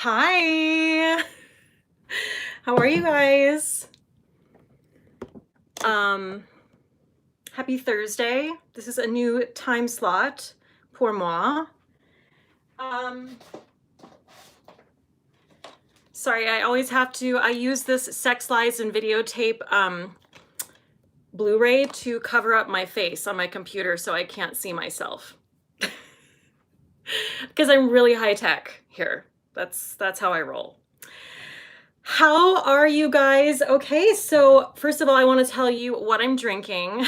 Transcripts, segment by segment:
Hi. How are you guys? Happy Thursday. This is a new time slot pour moi. Sorry, I use this Sex Lies and Videotape Blu-ray to cover up my face on my computer so I can't see myself. Because I'm really high tech here. That's how I roll. How are you guys? Okay, so first of all, I want to tell you what I'm drinking.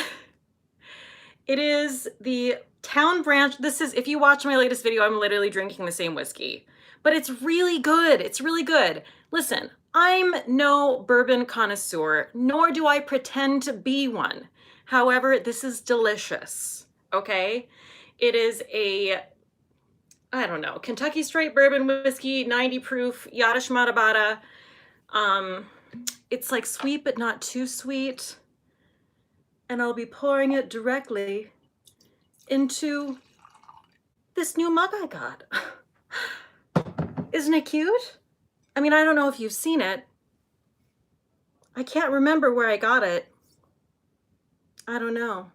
It is the Town Branch. This is, if you watch my latest video, I'm literally drinking the same whiskey. But it's really good. It's really good. Listen, I'm no bourbon connoisseur, nor do I pretend to be one. However, this is delicious, okay? It is a, I don't know, Kentucky Straight Bourbon Whiskey, 90 proof, Yada Shmata Bada. It's like sweet, but not too sweet. And I'll be pouring it directly into this new mug I got. Isn't it cute? I mean, I don't know if you've seen it. I can't remember where I got it. I don't know.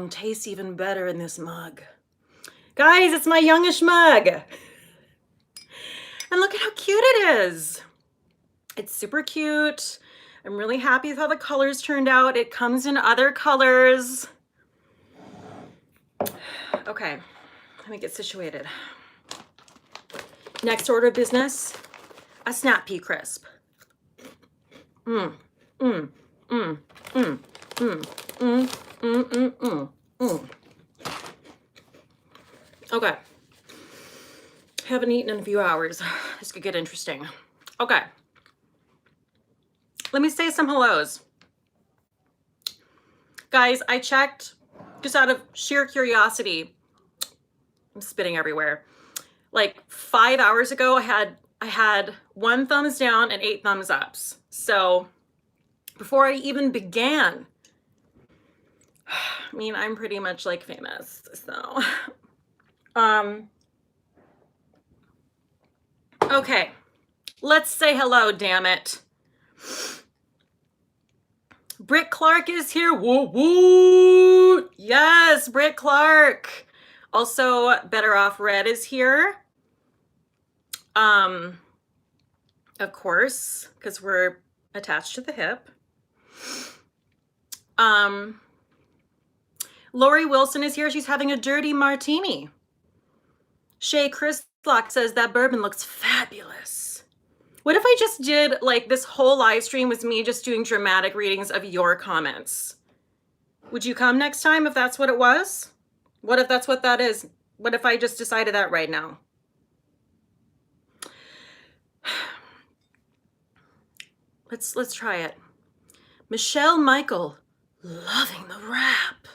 Tastes even better in this mug. Guys, it's my youngish mug. And look at how cute it is. It's super cute. I'm really happy with how the colors turned out. It comes in other colors. Okay, let me get situated. Next order of business, a snap pea crisp. Okay. Haven't eaten in a few hours. This could get interesting. Okay. Let me say some hellos. Guys, I checked just out of sheer curiosity. I'm spitting everywhere. Like 5 hours ago, I had 1 thumbs down and 8 thumbs ups. So before I even began, I mean, I'm pretty much like famous, so. Okay, let's say hello, damn it. Britt Clark is here. Woo woo! Yes, Britt Clark. Also, Better Off Red is here. Of course, because we're attached to the hip. Lori Wilson is here. She's having a dirty martini. Shay Chrislock says that bourbon looks fabulous. What if I just did like this whole live stream was me just doing dramatic readings of your comments? Would you come next time if that's what it was? What if that's what that is? What if I just decided that right now? Let's try it. Michelle Michael, loving the rap.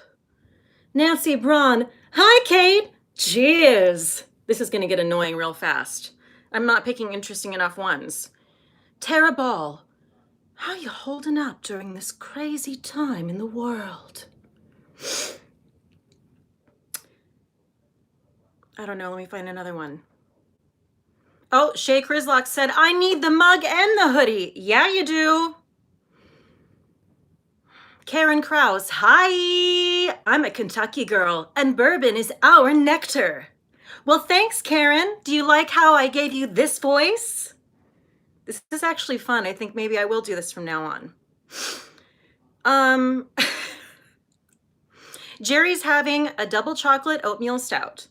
Nancy Braun, hi Cate, cheers. This is gonna get annoying real fast. I'm not picking interesting enough ones. Tara Ball, how you holding up during this crazy time in the world? I don't know, let me find another one. Oh, Shay Chrislock said, I need the mug and the hoodie. Yeah, you do. Karen Krause, hi. I'm a Kentucky girl, and bourbon is our nectar. Well, thanks, Karen. Do you like how I gave you this voice? This is actually fun. I think maybe I will do this from now on. Jerry's having a double chocolate oatmeal stout.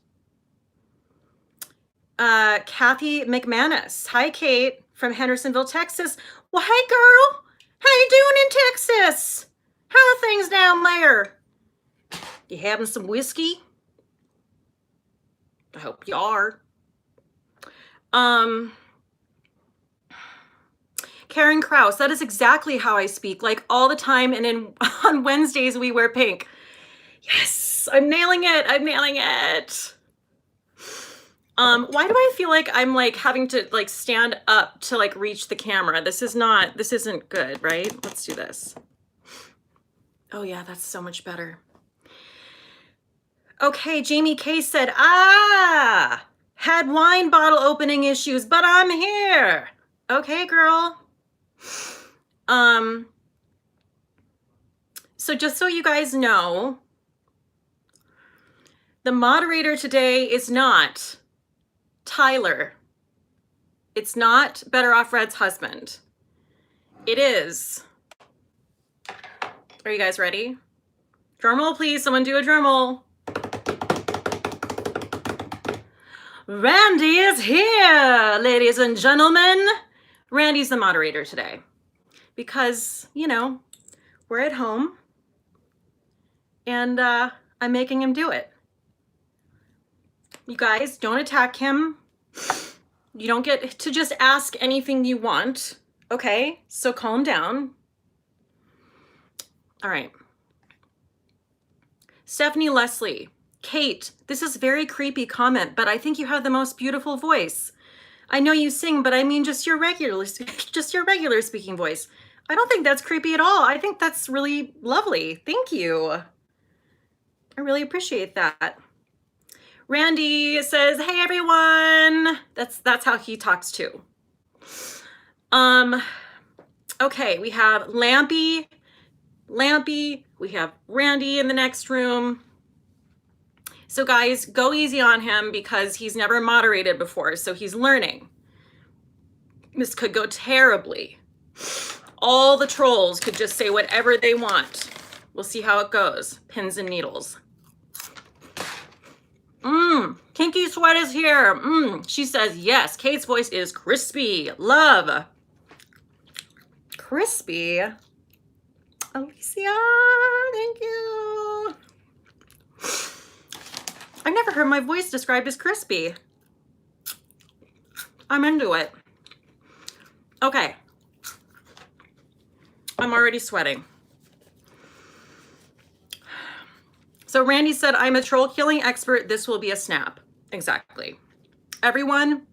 Kathy McManus. Hi, Cate from Hendersonville, Texas. Well, hey, girl. How you doing in Texas? How are things down there? You having some whiskey? I hope you are. Karen Krause, that is exactly how I speak, like all the time. And on Wednesdays, we wear pink. Yes, I'm nailing it. I'm nailing it. Why do I feel like I'm like having to like stand up to like reach the camera? This isn't good, right? Let's do this. Oh yeah, that's so much better. Okay, Jamie K said, had wine bottle opening issues, but I'm here. Okay, girl. So just so you guys know, the moderator today is not Tyler. It's not Better Off Red's husband. It is. Are you guys ready? Drum roll, please. Someone do a drum roll. Randy is here, ladies and gentlemen. Randy's the moderator today because, you know, we're at home and I'm making him do it. You guys, don't attack him. You don't get to just ask anything you want, okay? So calm down. All right. Stephanie Leslie, Cate, this is a very creepy comment, but I think you have the most beautiful voice. I know you sing, but I mean just your regular speaking voice. I don't think that's creepy at all. I think that's really lovely. Thank you. I really appreciate that. Randy says, hey everyone. That's how he talks too. Okay, we have Lampy, we have Randy in the next room. So guys, go easy on him because he's never moderated before, so he's learning. This could go terribly. All the trolls could just say whatever they want. We'll see how it goes. Pins and needles. Kinky Sweat is here. She says, yes, Kate's voice is crispy. Love. Crispy. Alicia, thank you. I've never heard my voice described as crispy. I'm into it. Okay. I'm already sweating. So Randy said, I'm a troll killing expert. This will be a snap. Exactly. Everyone,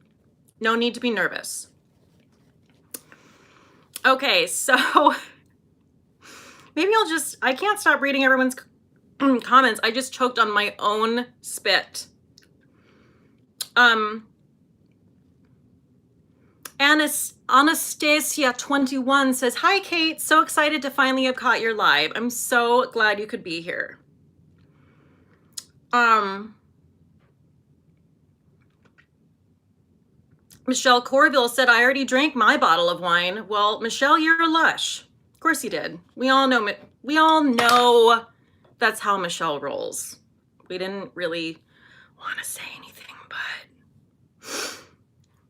no need to be nervous. Okay, so maybe I can't stop reading everyone's comments. I just choked on my own spit. Anastasia21 says, hi, Cate. So excited to finally have caught your live. I'm so glad you could be here. Michelle Corville said, I already drank my bottle of wine. Well, Michelle, you're a lush. Of course you did. We all know that's how Michelle rolls. We didn't really want to say anything,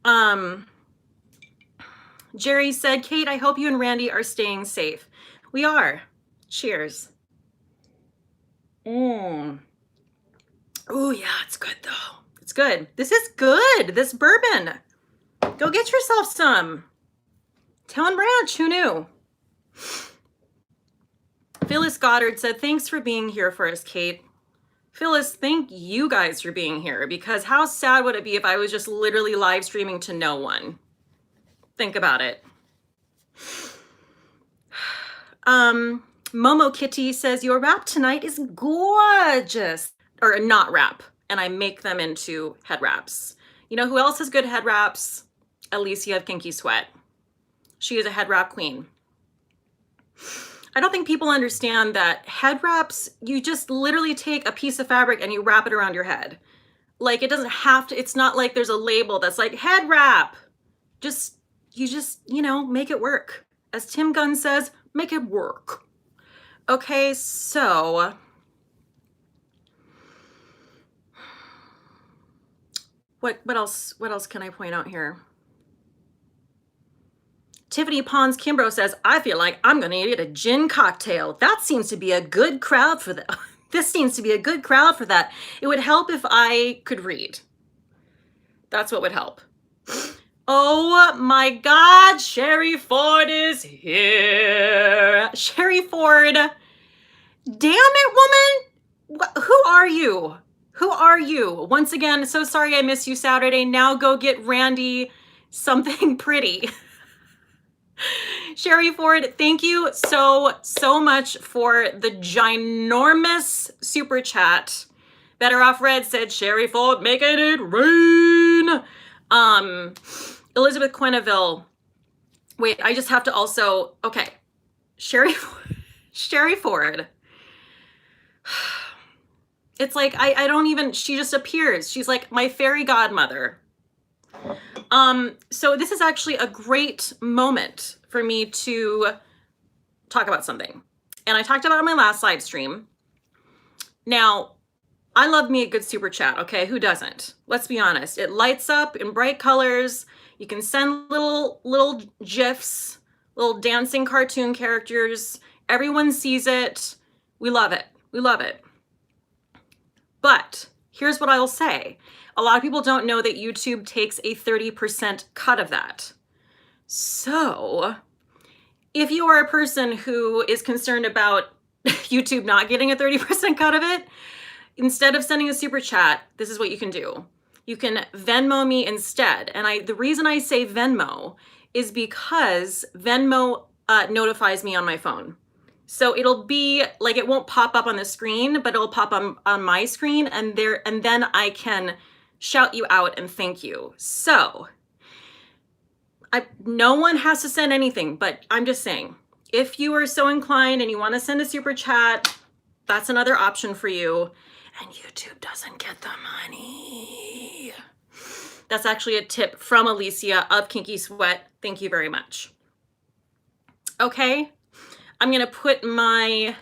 but Jerry said, Cate, I hope you and Randy are staying safe. We are. Cheers. Oh yeah, it's good though. It's good. This is good. This bourbon. Go get yourself some. Town Branch, who knew? Phyllis Goddard said, thanks for being here for us, Cate. Phyllis, thank you guys for being here because how sad would it be if I was just literally live streaming to no one? Think about it. Momo Kitty says, your wrap tonight is gorgeous. Or not wrap. And I make them into head wraps. You know who else has good head wraps? Alicia of Kinky Sweat. She is a head wrap queen. I don't think people understand that head wraps, you just literally take a piece of fabric and you wrap it around your head. Like it doesn't have to, it's not like there's a label that's like head wrap. You just, you know, make it work. As Tim Gunn says, make it work. Okay, so what else can I point out here? Tiffany Pons Kimbrough says, I feel like I'm gonna get a gin cocktail. That seems to be a good crowd for that. This seems to be a good crowd for that. It would help if I could read. That's what would help. Oh my God, Sherry Ford is here. Sherry Ford, damn it, woman. Who are you? Who are you? Once again, so sorry I missed you Saturday. Now go get Randy something pretty. Sherry Ford, thank you so much for the ginormous super chat. Better Off Red said Sherry Ford making it rain. Elizabeth Quenneville. Wait, I just have to also, okay. Sherry Ford. It's like, I don't even, she just appears. She's like my fairy godmother. So this is actually a great moment for me to talk about something. And I talked about it in my last live stream. Now, I love me a good super chat, okay? Who doesn't? Let's be honest. It lights up in bright colors. You can send little GIFs, little dancing cartoon characters. Everyone sees it. We love it. We love it. But here's what I'll say. A lot of people don't know that YouTube takes a 30% cut of that. So if you are a person who is concerned about YouTube not getting a 30% cut of it, instead of sending a super chat, this is what you can do. You can Venmo me instead. And the reason I say Venmo is because Venmo notifies me on my phone. So it'll be like, it won't pop up on the screen, but it'll pop on my screen, and then I can shout you out and thank you. So no one has to send anything, but I'm just saying, if you are so inclined and you want to send a super chat, that's another option for you. And YouTube doesn't get the money. That's actually a tip from Alicia of Kinky Sweat. Thank you very much. Okay, I'm gonna put my,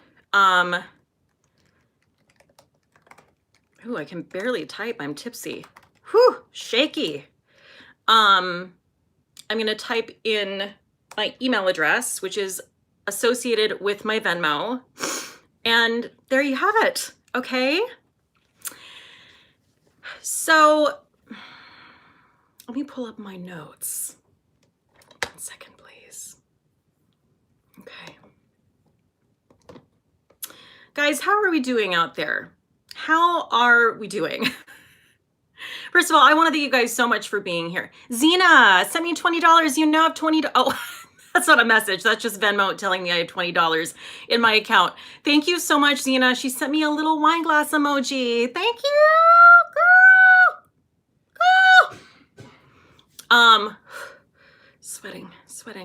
ooh, I can barely type, I'm tipsy. Whew, shaky. I'm gonna type in my email address, which is associated with my Venmo. And there you have it, okay? So let me pull up my notes. 1 second, please. Okay. Guys, how are we doing out there? How are we doing? First of all, I want to thank you guys so much for being here. Zena sent me $20. You now have $20. Oh, that's not a message. That's just Venmo telling me I have $20 in my account. Thank you so much, Zena. She sent me a little wine glass emoji. Thank you, girl.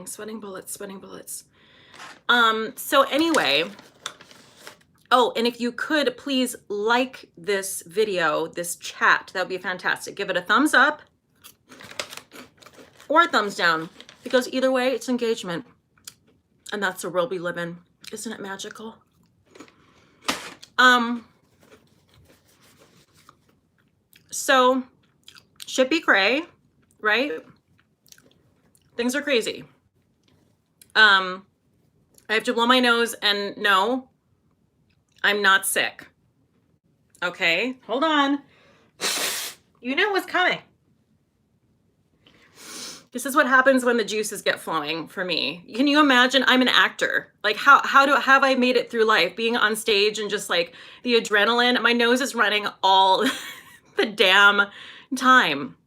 Sweating bullets. So anyway, oh, and if you could please like this video, this chat, that would be fantastic. Give it a thumbs up or a thumbs down, because either way, it's engagement. And that's the world we live in. Isn't it magical? So, shippy cray, right? Things are crazy. I have to blow my nose, and no, I'm not sick. Okay, hold on. You knew it was coming. This is what happens when the juices get flowing for me. Can you imagine? I'm an actor. Like, how have I made it through life being on stage and just like the adrenaline? My nose is running all the damn time.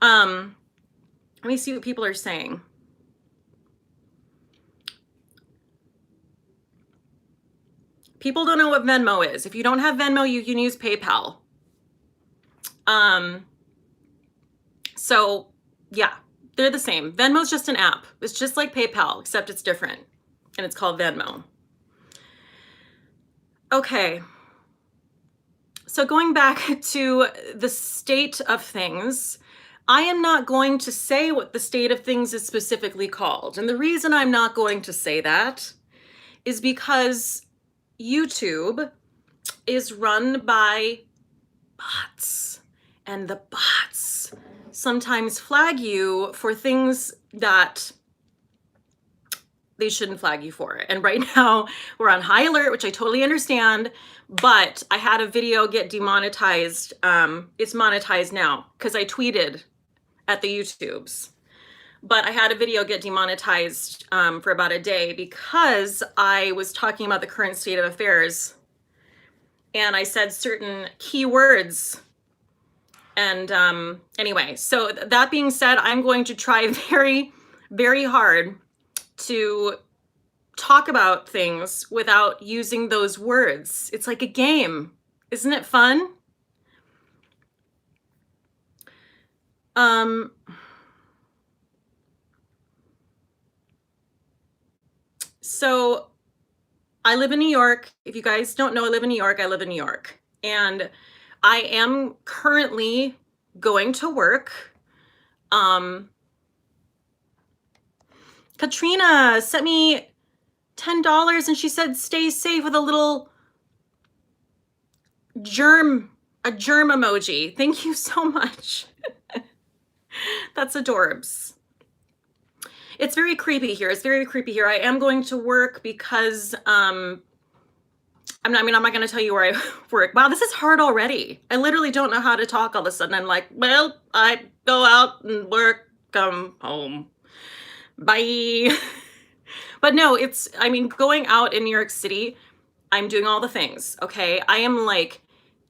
Let me see what people are saying. People don't know what Venmo is. If you don't have Venmo, you can use PayPal. So yeah, they're the same. Venmo's just an app. It's just like PayPal, except it's different. And it's called Venmo. Okay. So going back to the state of things, I am not going to say what the state of things is specifically called. And the reason I'm not going to say that is because YouTube is run by bots, and the bots sometimes flag you for things that they shouldn't flag you for. And right now we're on high alert, which I totally understand, but I had a video get demonetized. It's monetized now because I tweeted at the YouTubes, but I had a video get demonetized for about a day because I was talking about the current state of affairs and I said certain keywords. And anyway, so that being said, I'm going to try very, very hard to talk about things without using those words. It's like a game. Isn't it fun? So I live in New York. If you guys don't know, I live in New York. I live in New York. And I am currently going to work. Katrina sent me $10 and she said, stay safe, with a little germ emoji. Thank you so much. That's adorbs. It's very creepy here. It's very creepy here. I am going to work because I'm not going to tell you where I work. Wow, this is hard already. I literally don't know how to talk all of a sudden. I'm like, well, I go out and work, come home. Bye. But no, going out in New York City, I'm doing all the things, okay? I am like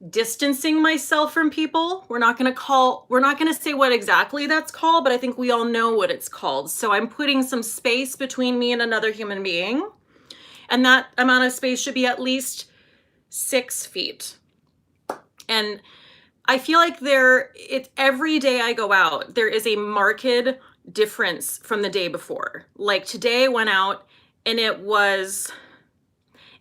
distancing myself from people. We're not going to say what exactly that's called, but I think we all know what it's called. So I'm putting some space between me and another human being. And that amount of space should be at least 6 feet. And I feel like every day I go out, there is a marked difference from the day before. Like today I went out and it was,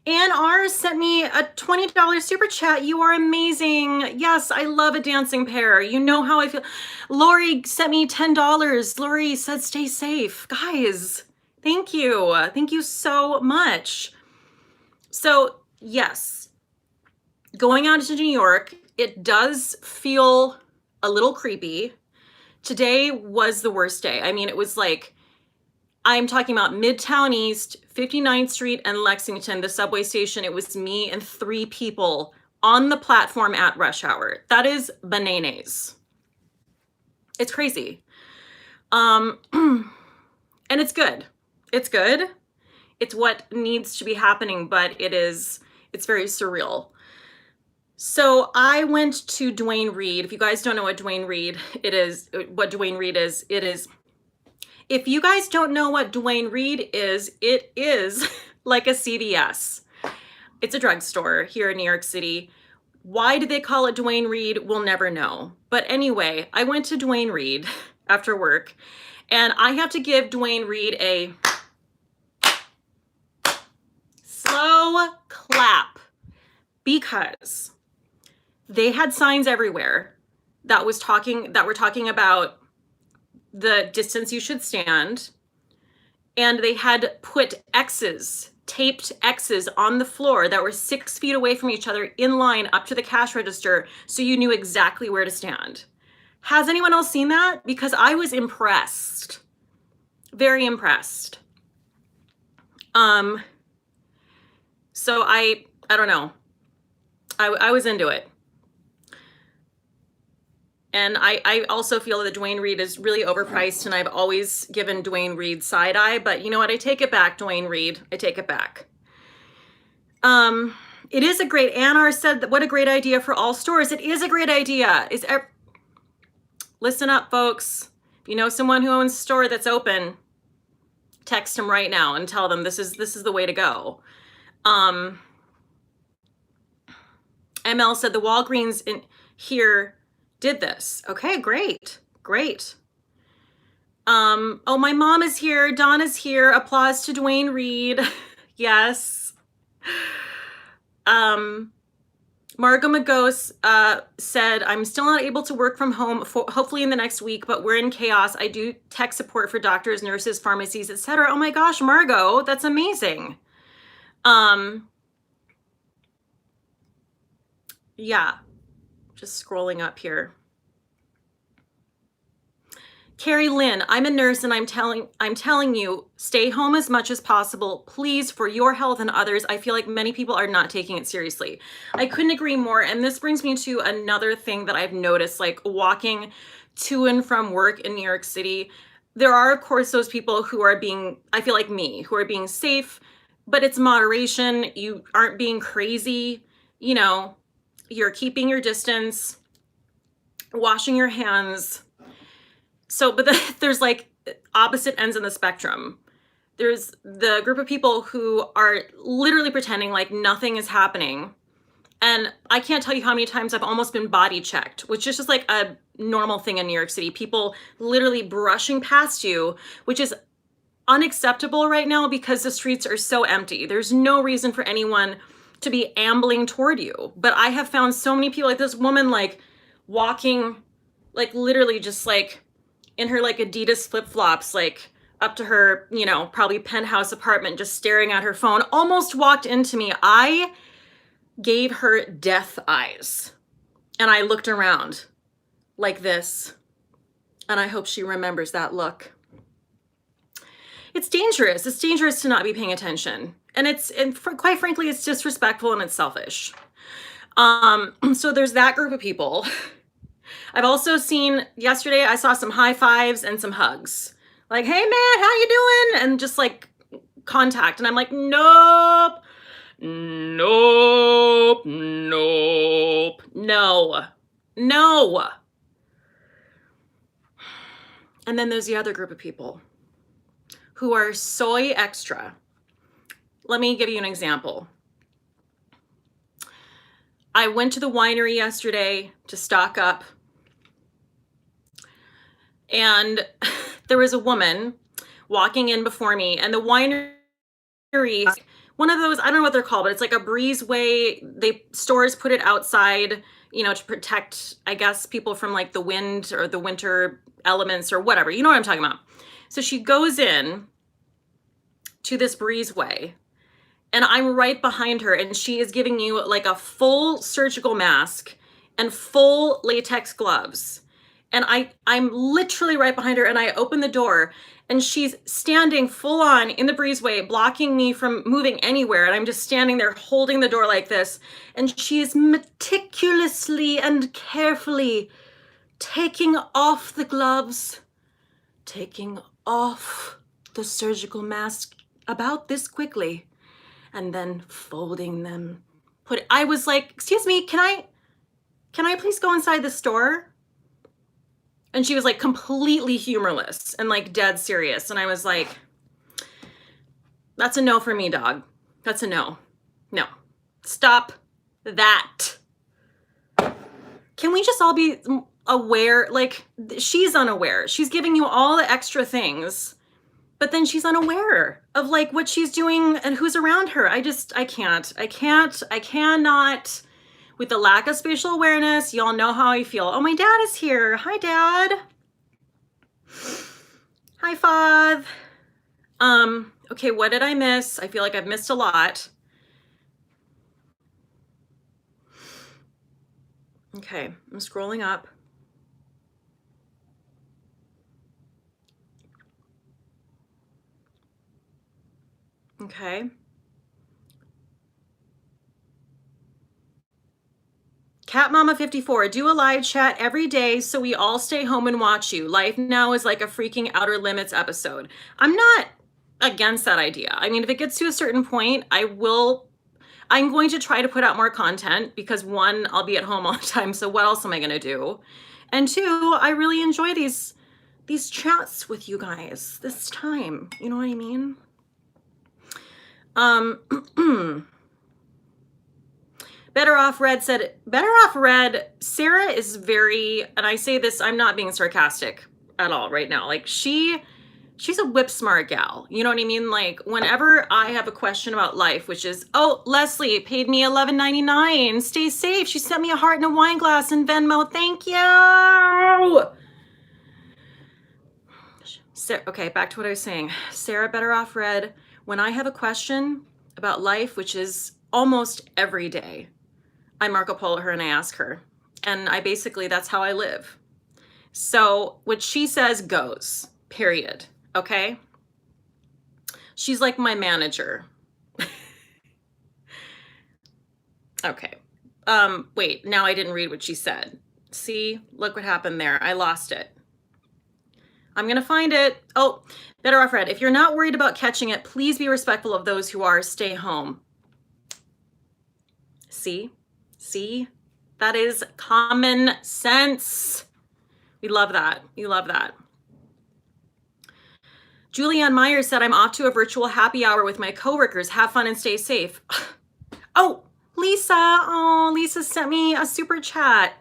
Ann R sent me a $20 super chat. You are amazing. Yes, I love a dancing pair. You know how I feel. Lori sent me $10. Lori said, stay safe. Guys, thank you. Thank you so much. So yes, going out to New York, it does feel a little creepy. Today was the worst day. I mean, it was like, I'm talking about Midtown East, 59th Street and Lexington, the subway station. It was me and 3 people on the platform at rush hour. That is bananas. It's crazy. And it's good. It's good. It's what needs to be happening, but it's very surreal. So I went to Duane Reade. If you guys don't know what Duane Reade is, if you guys don't know what Duane Reade is, it is like a CVS. It's a drugstore here in New York City. Why did they call it Duane Reade? We'll never know. But anyway, I went to Duane Reade after work, and I have to give Duane Reade a slow clap because they had signs everywhere that were talking about the distance you should stand. And they had put taped X's on the floor that were 6 feet away from each other in line up to the cash register, so you knew exactly where to stand. Has anyone else seen that? Because I was impressed. Very impressed. So I don't know. I was into it. And I also feel that Duane Reade is really overpriced, and I've always given Duane Reade side eye, but you know what? I take it back, Duane Reade. I take it back. It is a great, Annar said that what a great idea for all stores. It is a great idea. Listen up, folks. If you know someone who owns a store that's open, text them right now and tell them this is the way to go. ML said the Walgreens in here did this. Okay, great. Oh, my mom is here. Donna's here. Applause to Duane Reade. Yes. Margot Magos said, I'm still not able to work from home, hopefully in the next week, but we're in chaos. I do tech support for doctors, nurses, pharmacies, etc. Oh my gosh, Margot, that's amazing. Yeah, just scrolling up here. Carrie Lynn, I'm a nurse and I'm telling you, stay home as much as possible, please, for your health and others. I feel like many people are not taking it seriously. I couldn't agree more. And this brings me to another thing that I've noticed, like walking to and from work in New York City. There are, of course, those people who are being, I feel like me, who are being safe, but it's moderation. You aren't being crazy. You know, you're keeping your distance, washing your hands. So, but there's like opposite ends in the spectrum. There's the group of people who are literally pretending like nothing is happening. And I can't tell you how many times I've almost been body checked, which is just like a normal thing in New York City. People literally brushing past you, which is unacceptable right now because the streets are so empty. There's no reason for anyone to be ambling toward you. But I have found so many people, like this woman, like walking, like literally just like in her like Adidas flip-flops, like up to her, you know, probably penthouse apartment, just staring at her phone, almost walked into me. I gave her death eyes. And I looked around like this. And I hope she remembers that look. It's dangerous. It's dangerous to not be paying attention. And quite frankly, it's disrespectful and it's selfish. So there's that group of people. I've also seen, yesterday I saw some high fives and some hugs. Like, hey man, how you doing? And just like contact. And I'm like, nope, nope, nope, no, no. And then there's the other group of people who are soy extra. Let me give you an example. I went to the winery yesterday to stock up, and there was a woman walking in before me, and the winery, one of those, I don't know what they're called, but it's like a breezeway. Stores put it outside, you know, to protect, I guess, people from like the wind or the winter elements or whatever. You know what I'm talking about. So she goes in to this breezeway, and I'm right behind her, and she is giving you like a full surgical mask and full latex gloves. And I'm literally right behind her, and I open the door, and she's standing full on in the breezeway, blocking me from moving anywhere. And I'm just standing there holding the door like this. And she is meticulously and carefully taking off the gloves, taking off the surgical mask about this quickly, and then folding them. I was like, excuse me, can I please go inside the store? And she was like completely humorless and like dead serious. And I was like, that's a no for me, dog. That's a no. No. Stop that. Can we just all be aware? Like, she's unaware. She's giving you all the extra things, but then she's unaware of like what she's doing and who's around her. I cannot. With the lack of spatial awareness, y'all know how I feel. Oh, my dad is here. Hi, Dad. Hi, Fav. Okay, what did I miss? I feel like I've missed a lot. Okay, I'm scrolling up. Okay. Cat Mama 54, do a live chat every day so we all stay home and watch you. Life now is like a freaking Outer Limits episode. I'm not against that idea. I mean, if it gets to a certain point, I'm going to try to put out more content because one, I'll be at home all the time, so what else am I gonna do? And two, I really enjoy these chats with you guys this time. You know what I mean? Better Off Red said, Better Off Red, Sarah is very, and I say this, I'm not being sarcastic at all right now. Like she's a whip smart gal. You know what I mean? Like whenever I have a question about life, which is, oh, Leslie paid me $11.99. Stay safe. She sent me a heart and a wine glass in Venmo. Thank you. Okay, back to what I was saying. Sarah Better Off Red, when I have a question about life, which is almost every day, I Marco Polo her and I ask her. And that's how I live. So what she says goes, period. Okay? She's like my manager. Okay. Wait, now I didn't read what she said. See, look what happened there. I lost it. I'm going to find it. Oh, Better Off Red. If you're not worried about catching it, please be respectful of those who are. Stay home. See? That is common sense. We love that. We love that. Julianne Meyer said, I'm off to a virtual happy hour with my coworkers. Have fun and stay safe. Oh, Lisa, oh, Lisa sent me a super chat.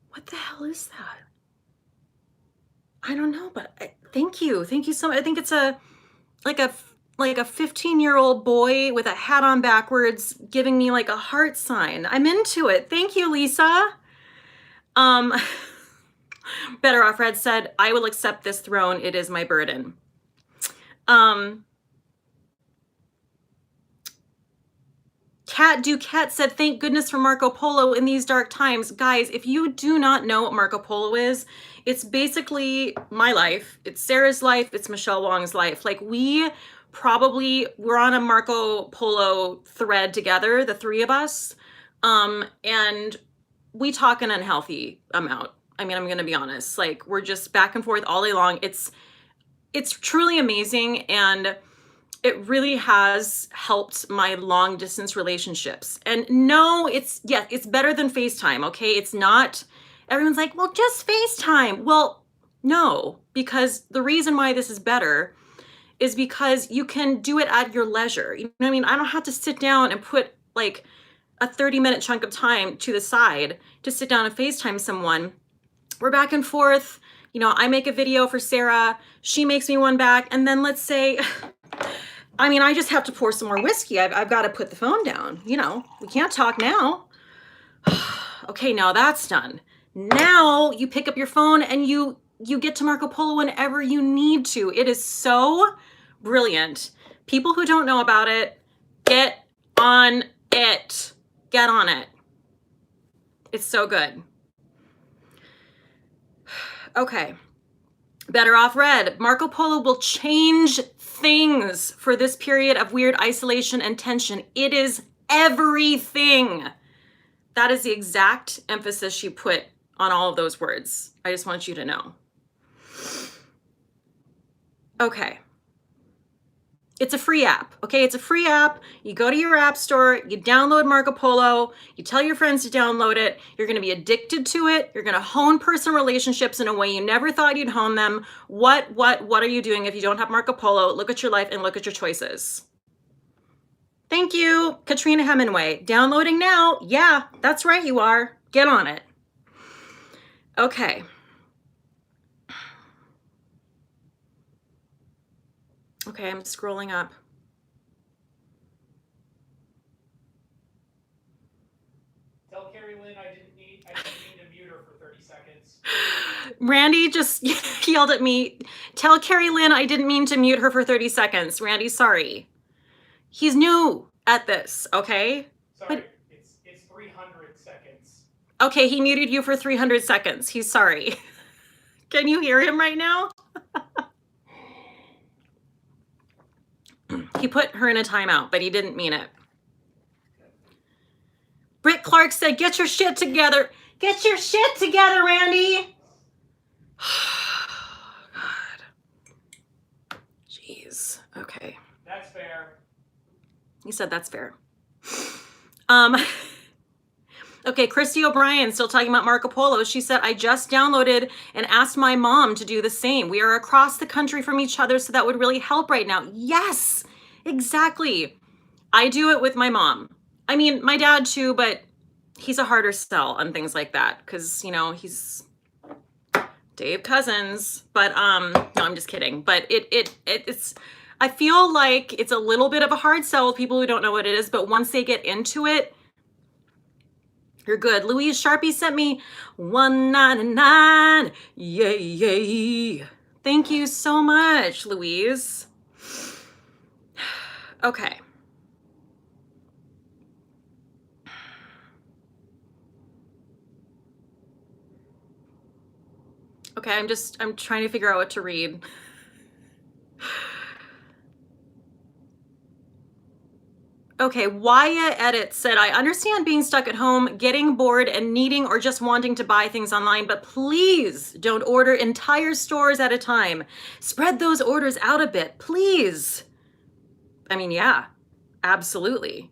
What the hell is that? I don't know, but thank you. Thank you so much. I think it's like a 15-year-old boy with a hat on backwards giving me like a heart sign. I'm into it. Thank you, Lisa. Better Off Red said, I will accept this throne. It is my burden. Cat Duquette said, thank goodness for Marco Polo in these dark times. Guys, if you do not know what Marco Polo is, it's basically my life. It's Sarah's life. It's Michelle Wong's life. Like we're on a Marco Polo thread together, the three of us. And we talk an unhealthy amount. I mean, I'm going to be honest, like we're just back and forth all day long. It's truly amazing. And it really has helped my long distance relationships. And no, it's better than FaceTime. Okay. It's not, everyone's like, well, just FaceTime. Well, no, because the reason why this is better is because you can do it at your leisure. You know what I mean? I don't have to sit down and put like a 30-minute chunk of time to the side to sit down and FaceTime someone. We're back and forth. You know, I make a video for Sarah. She makes me one back. And then let's say, I mean, I just have to pour some more whiskey. I've got to put the phone down. You know, we can't talk now. Okay, now that's done. Now you pick up your phone and you get to Marco Polo whenever you need to. It is so brilliant. People who don't know about it, get on it. Get on it. It's so good. Okay. Better Off Red. Marco Polo will change things for this period of weird isolation and tension. It is everything. That is the exact emphasis she put on all of those words. I just want you to know. Okay. It's a free app, okay? It's a free app. You go to your app store, you download Marco Polo, you tell your friends to download it. You're gonna be addicted to it. You're gonna hone personal relationships in a way you never thought you'd hone them. What are you doing if you don't have Marco Polo? Look at your life and look at your choices. Thank you, Katrina Hemingway. Downloading now. Yeah, that's right, you are. Get on it. Okay. Okay, I'm scrolling up. Tell Carrie Lynn I didn't mean to mute her for 30 seconds. Randy just yelled at me. Tell Carrie Lynn I didn't mean to mute her for 30 seconds. Randy, sorry. He's new at this, okay? Sorry, but it's 300 seconds. Okay, he muted you for 300 seconds. He's sorry. Can you hear him right now? He put her in a timeout, but he didn't mean it. Britt Clark said, get your shit together. Get your shit together, Randy. God. Jeez. Okay. That's fair. He said that's fair. Okay, Christy O'Brien still talking about Marco Polo. She said, I just downloaded and asked my mom to do the same. We are across the country from each other, so that would really help right now. Yes, exactly. I do it with my mom. I mean, my dad too, but he's a harder sell on things like that because, you know, he's Dave Cousins. But no, I'm just kidding. But it's, I feel like it's a little bit of a hard sell with people who don't know what it is, but once they get into it, you're good. Louise Sharpie sent me 199. Yay, yay. Thank you so much, Louise. Okay. Okay, I'm trying to figure out what to read. Okay, Waya Edit said, I understand being stuck at home, getting bored and needing or just wanting to buy things online, but please don't order entire stores at a time. Spread those orders out a bit, please. I mean, yeah, absolutely.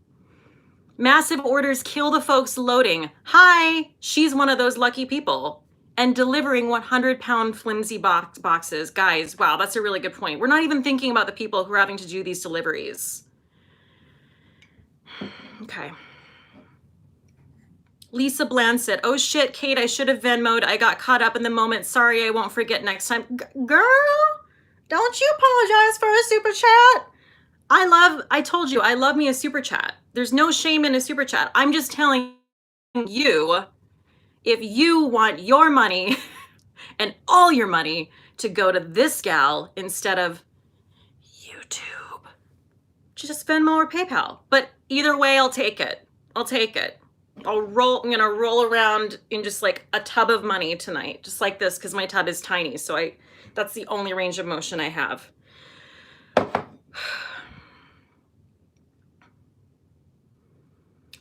Massive orders kill the folks loading. Hi, she's one of those lucky people. And delivering 100-pound flimsy boxes. Guys, wow, that's a really good point. We're not even thinking about the people who are having to do these deliveries. Okay. Lisa Blansett. Oh shit, Kate, I should have Venmo'd. I got caught up in the moment. Sorry, I won't forget next time. Girl, don't you apologize for a super chat. I told you, I love me a super chat. There's no shame in a super chat. I'm just telling you, if you want your money and all your money to go to this gal instead of YouTube, just Venmo or PayPal. But either way, I'll take it. I'll take it. I'm gonna roll around in just like a tub of money tonight, just like this, because my tub is tiny. So that's the only range of motion I have.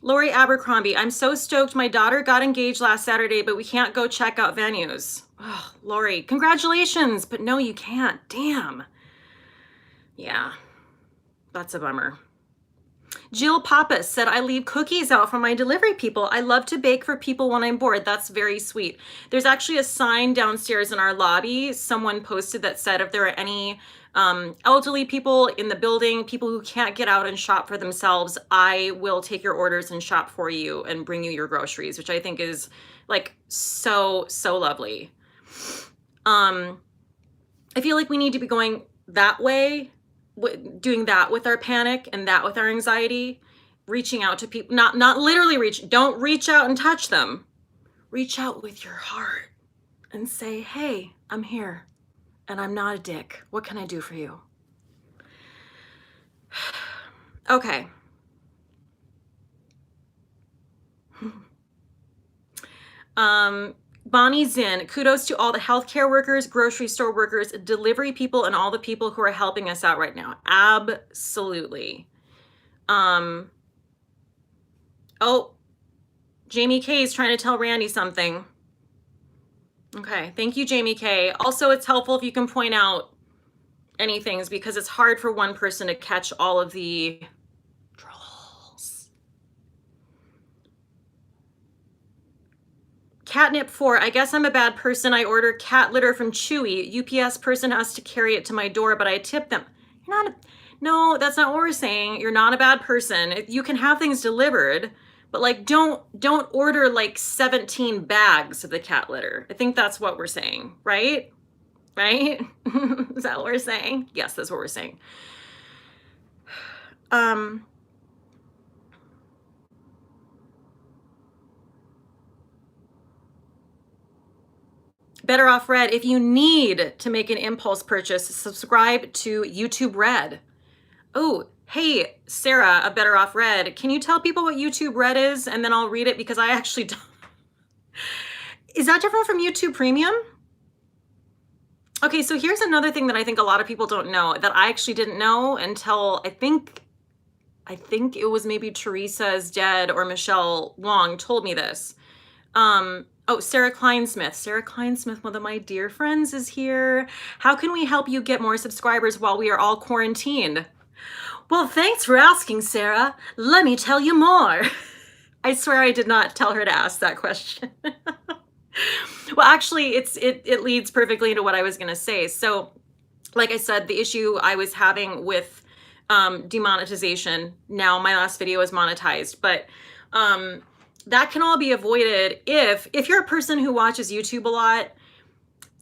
Lori Abercrombie, I'm so stoked. My daughter got engaged last Saturday, but we can't go check out venues. Oh, Lori, congratulations. But no, you can't. Damn. Yeah, that's a bummer. Jill Pappas said, I leave cookies out for my delivery people. I love to bake for people when I'm bored. That's very sweet. There's actually a sign downstairs in our lobby. Someone posted that said if there are any elderly people in the building, people who can't get out and shop for themselves, I will take your orders and shop for you and bring you your groceries, which I think is like so lovely. I feel like we need to be going that way, doing that with our panic and that with our anxiety, reaching out to people, not literally don't reach out and touch them. Reach out with your heart and say, hey, I'm here and I'm not a dick. What can I do for you? Okay. Bonnie Zinn, kudos to all the healthcare workers, grocery store workers, delivery people, and all the people who are helping us out right now. Absolutely. Oh, Jamie K is trying to tell Randy something. Okay, thank you, Jamie K. Also, it's helpful if you can point out any things because it's hard for one person to catch all of the trolls. Catnip 4, I guess I'm a bad person. I order cat litter from Chewy. UPS person has to carry it to my door, but I tip them. No, that's not what we're saying. You're not a bad person. You can have things delivered, but like don't order like 17 bags of the cat litter. I think that's what we're saying, right? Right? Is that what we're saying? Yes, that's what we're saying. Better Off Red, if you need to make an impulse purchase, subscribe to YouTube Red. Oh, hey, Sarah, a Better Off Red. Can you tell people what YouTube Red is? And then I'll read it because I actually don't. Is that different from YouTube Premium? Okay, so here's another thing that I think a lot of people don't know that I actually didn't know until I think it was maybe Teresa's dad or Michelle Wong told me this. Oh, Sarah Kleinsmith. Sarah Kleinsmith, one of my dear friends, is here. How can we help you get more subscribers while we are all quarantined? Well, thanks for asking, Sarah. Let me tell you more. I swear I did not tell her to ask that question. Well, actually, it leads perfectly into what I was going to say. So, like I said, the issue I was having with demonetization, now my last video is monetized, but that can all be avoided if you're a person who watches YouTube a lot,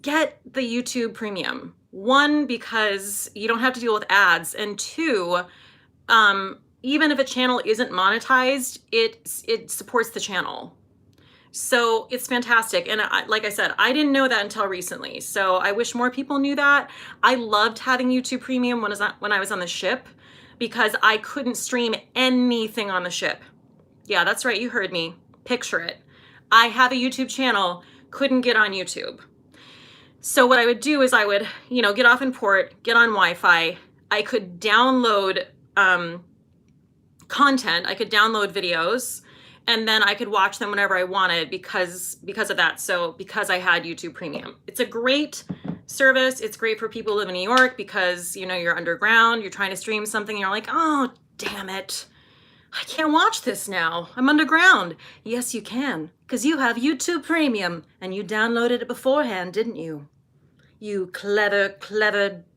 get the YouTube Premium. One, because you don't have to deal with ads, and two, even if a channel isn't monetized, it supports the channel. So it's fantastic. And like I said, I didn't know that until recently. So I wish more people knew that. I loved having YouTube Premium when I was on the ship because I couldn't stream anything on the ship. Yeah, that's right. You heard me. Picture it. I have a YouTube channel, couldn't get on YouTube. So what I would do is I would, get off in port, get on Wi-Fi. I could download content. I could download videos, and then I could watch them whenever I wanted because of that. So because I had YouTube Premium. It's a great service. It's great for people who live in New York because, you're underground, you're trying to stream something, and you're like, oh, damn it. I can't watch this now. I'm underground. Yes, you can, because you have YouTube Premium, and you downloaded it beforehand, didn't you? You clever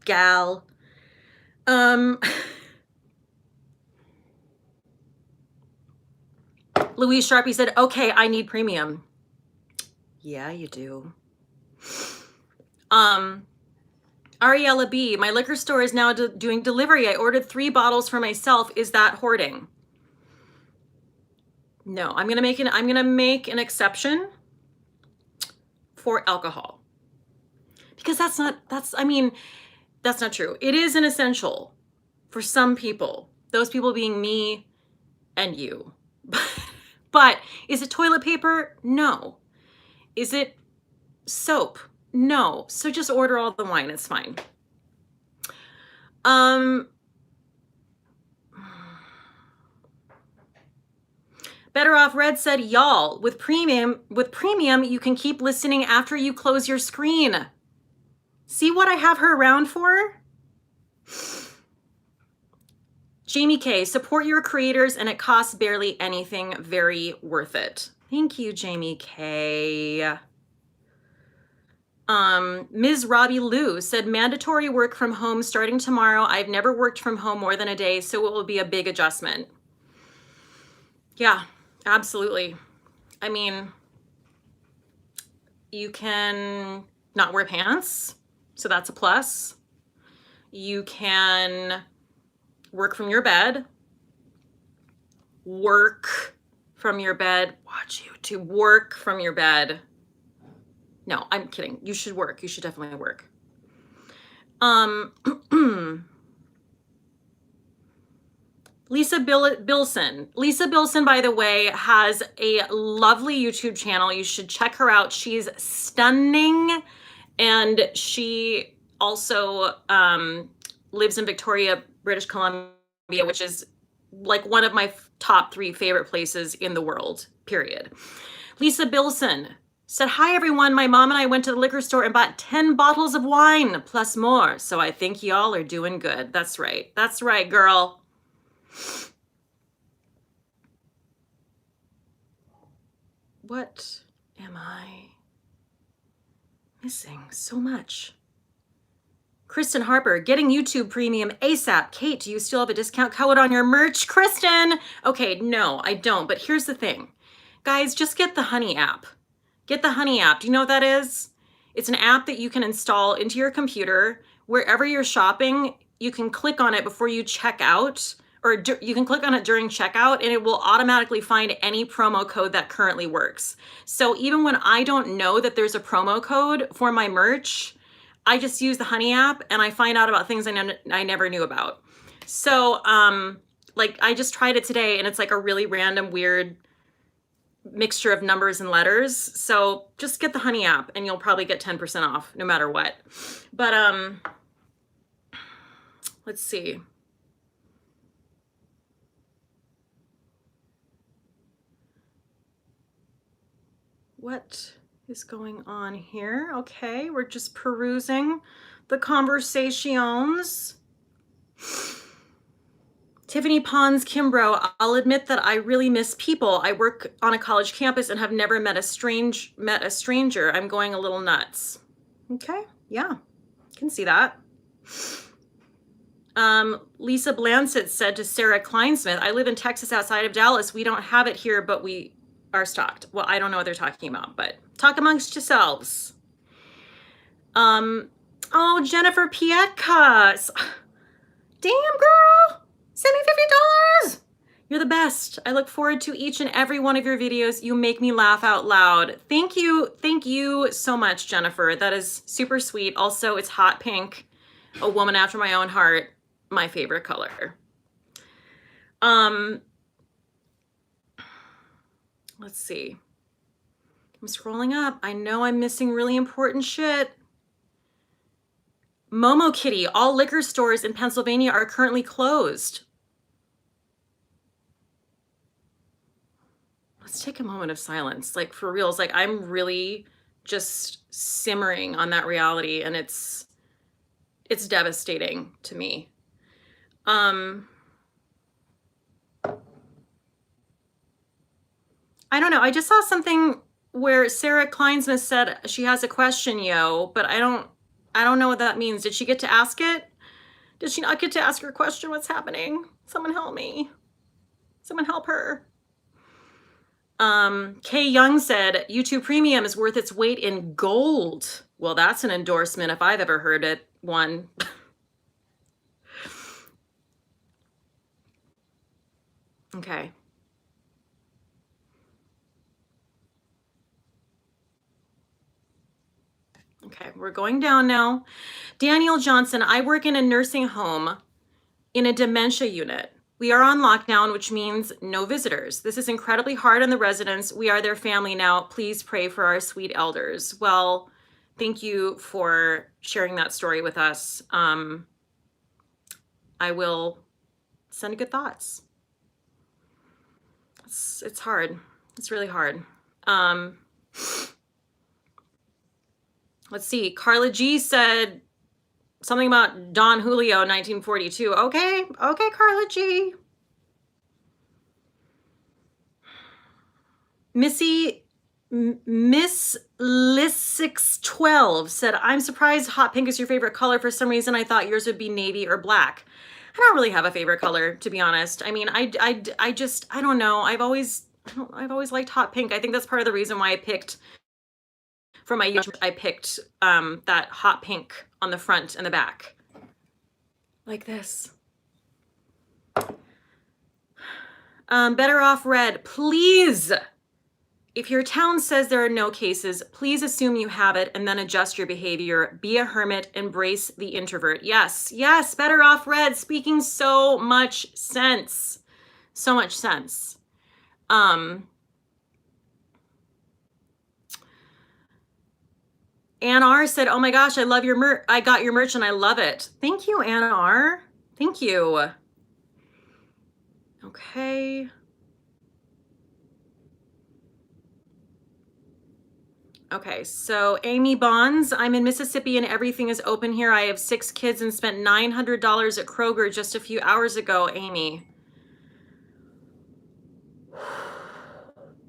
gal. Louise Sharpie said, okay, I need premium. Yeah, you do. Ariella B, my liquor store is now doing delivery. I ordered 3 bottles for myself. Is that hoarding? No, I'm gonna make an exception for alcohol. Because that's not true. It is an essential for some people. Those people being me and you. But is it toilet paper? No. Is it soap? No. So just order all the wine. It's fine. Better Off Red said, y'all, with premium, you can keep listening after you close your screen. See what I have her around for? Jamie K, support your creators and it costs barely anything. Very worth it. Thank you, Jamie K. Ms. Robbie Lou said, mandatory work from home starting tomorrow. I've never worked from home more than a day, so it will be a big adjustment. Yeah, absolutely. I mean, you can not wear pants, so that's a plus. You can work from your bed. Work from your bed. Watch YouTube. Work from your bed. No, I'm kidding. You should work. You should definitely work. Lisa Bilson. Lisa Bilson, by the way, has a lovely YouTube channel. You should check her out. She's stunning. And she also lives in Victoria, British Columbia, which is like one of my top 3 favorite places in the world, period. Lisa Bilson said, hi, everyone. My mom and I went to the liquor store and bought 10 bottles of wine plus more. So I think y'all are doing good. That's right. That's right, girl. What am I missing? So much. Kristen Harper, getting YouTube Premium ASAP. Kate, do you still have a discount code on your merch? Kristen! Okay, no, I don't. But here's the thing. Guys, just get the Honey app. Get the Honey app. Do you know what that is? It's an app that you can install into your computer. Wherever you're shopping, you can click on it before you check out, or you can click on it during checkout, and it will automatically find any promo code that currently works. So even when I don't know that there's a promo code for my merch, I just use the Honey app and I find out about things I never knew about. So like I just tried it today and it's like a really random, weird mixture of numbers and letters. So just get the Honey app and you'll probably get 10% off no matter what. But let's see. What is going on here? Okay, we're just perusing the conversations. Tiffany Pons Kimbrough, I'll admit that I really miss people. I work on a college campus and have never met a stranger. I'm going a little nuts. Okay, yeah, can see that. Lisa Blansett said to Sarah Kleinsmith, I live in Texas outside of Dallas. We don't have it here, but we are stocked. Well, I don't know what they're talking about, but talk amongst yourselves. Oh, Jennifer Pietka. Damn, girl. Send me $50. You're the best. I look forward to each and every one of your videos. You make me laugh out loud. Thank you. Thank you so much, Jennifer. That is super sweet. Also, it's hot pink. A woman after my own heart. My favorite color. Let's see. I'm scrolling up. I know I'm missing really important shit. Momo Kitty, all liquor stores in Pennsylvania are currently closed. Let's take a moment of silence. Like, for reals, like I'm really just simmering on that reality, and it's devastating to me. I don't know. I just saw something where Sarah Kleinsmith said she has a question, yo, but I don't know what that means. Did she get to ask it? Did she not get to ask her question? What's happening? Someone help me. Someone help her. Kay Young said, YouTube Premium is worth its weight in gold. Well, that's an endorsement if I've ever heard it. One. Okay. Okay, we're going down now. Daniel Johnson, I work in a nursing home in a dementia unit. We are on lockdown, which means no visitors. This is incredibly hard on the residents. We are their family now. Please pray for our sweet elders. Well, thank you for sharing that story with us. I will send good thoughts. It's hard. It's really hard. Let's see. Carla G said something about Don Julio, 1942. Okay, Carla G. Miss Lissix12 said, I'm surprised hot pink is your favorite color. For some reason, I thought yours would be navy or black. I don't really have a favorite color, to be honest. I mean, I don't know. I've always liked hot pink. I think that's part of the reason why I picked for my youth, I picked that hot pink on the front and the back. Like this. Better off red. Please, if your town says there are no cases, please assume you have it and then adjust your behavior. Be a hermit. Embrace the introvert. Yes, better off red. Speaking so much sense. So much sense. Ann R said, oh my gosh, I love your merch. I got your merch and I love it. Thank you, Ann R. Thank you. Okay. Okay, so Amy Bonds, I'm in Mississippi and everything is open here. I have 6 kids and spent $900 at Kroger just a few hours ago, Amy.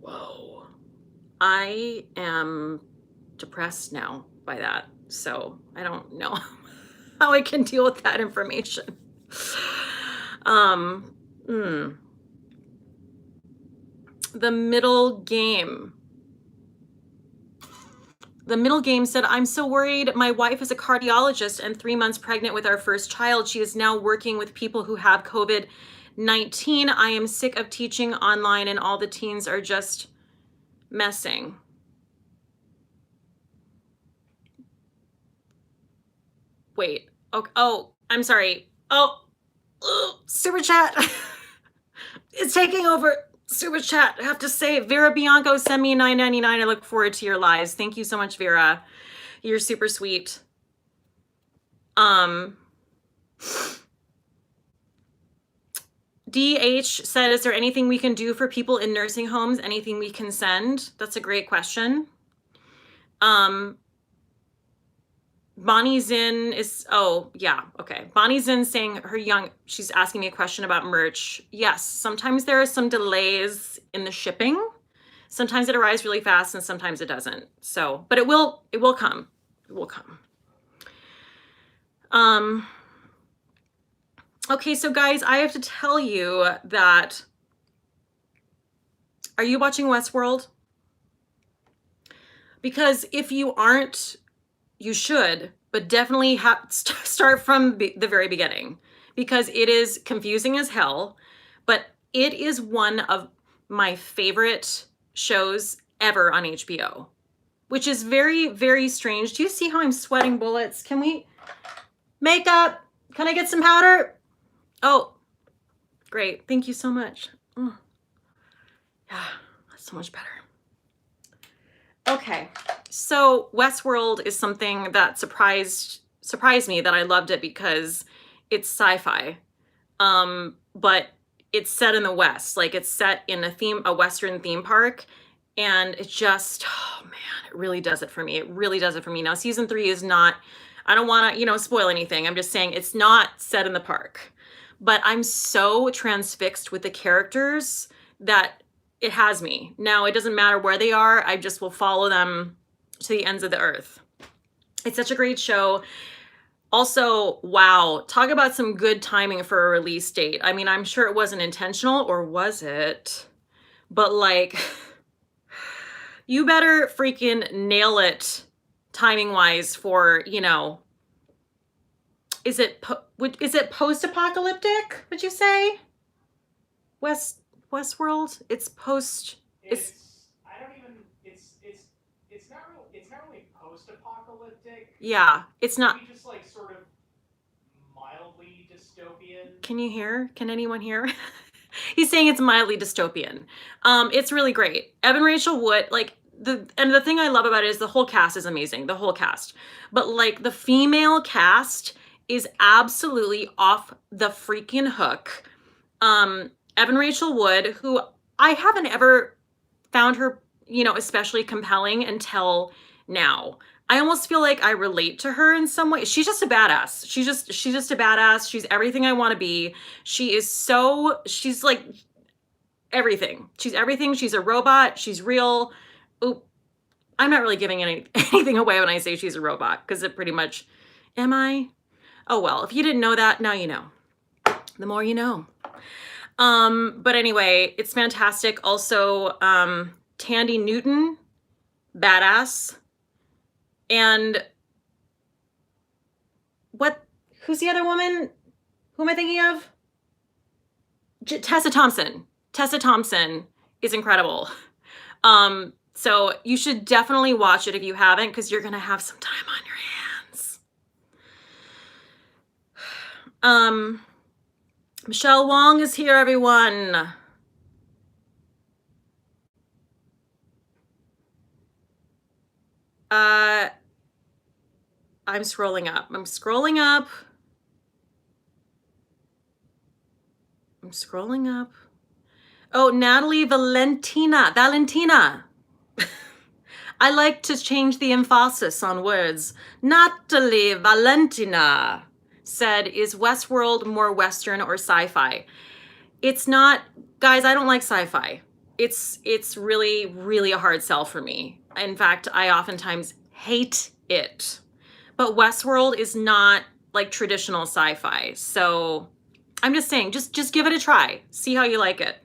Whoa. I am depressed now by that, so I don't know how I can deal with that information. The middle game said, I'm so worried. My wife is a cardiologist and 3 months pregnant with our first child. She is now working with people who have COVID-19. I am sick of teaching online and all the teens are just messing. Wait. Oh, I'm sorry. Oh, super chat. It's taking over. Super chat. I have to say, Vera Bianco, send me $9.99. I look forward to your lives. Thank you so much, Vera. You're super sweet. DH said, is there anything we can do for people in nursing homes? Anything we can send? That's a great question. Bonnie Zinn is, oh yeah, okay. Bonnie Zinn saying she's asking me a question about merch. Yes, sometimes there are some delays in the shipping. Sometimes it arrives really fast and sometimes it doesn't. So, but it will come. It will come. Okay, so guys, I have to tell you that, are you watching Westworld? Because if you aren't, you should, but definitely start from the very beginning, because it is confusing as hell, but it is one of my favorite shows ever on HBO, which is very, very strange. Do you see how I'm sweating bullets? Can we makeup? Can I get some powder? Oh, great. Thank you so much. Oh. Yeah, that's so much better. Okay, so Westworld is something that surprised me that I loved it because it's sci-fi, but it's set in the West. Like, it's set in a Western theme park, and it just, oh man, it really does it for me. It really does it for me. Now, season 3 is not, I don't want to, spoil anything. I'm just saying it's not set in the park, but I'm so transfixed with the characters that it has me. Now, it doesn't matter where they are. I just will follow them to the ends of the earth. It's such a great show. Also, wow, talk about some good timing for a release date. I mean, I'm sure it wasn't intentional, or was it? But like, You better freaking nail it timing wise for, you know, is it post-apocalyptic, would you say? Westworld? It's post, it's not really post-apocalyptic. yeah, it's not. Maybe just like sort of mildly dystopian. Can you hear? Can anyone hear? He's saying it's mildly dystopian. It's really great. Evan Rachel Wood, like the thing I love about it is the whole cast is amazing, the whole cast. But like the female cast is absolutely off the freaking hook. Evan Rachel Wood, who I haven't ever found her, you know, especially compelling until now. I almost feel like I relate to her in some way. She's just a badass. She's just a badass. She's everything I want to be. She's like everything. She's everything. She's a robot. She's real. Oop. I'm not really giving anything away when I say she's a robot, because it pretty much, am I? Oh well, if you didn't know that, now you know. The more you know. But anyway, it's fantastic. Also, Tandy Newton, badass. And who's the other woman? Who am I thinking of? Tessa Thompson. Tessa Thompson is incredible. So you should definitely watch it if you haven't, because you're going to have some time on your hands. Michelle Wong is here, everyone. I'm scrolling up. I'm scrolling up. Oh, Natalie Valentina. I like to change the emphasis on words. Natalie Valentina said, is Westworld more Western or sci-fi? It's not, guys, I don't like sci-fi. It's really, really a hard sell for me. In fact, I oftentimes hate it. But Westworld is not like traditional sci-fi. So I'm just saying, just give it a try. See how you like it.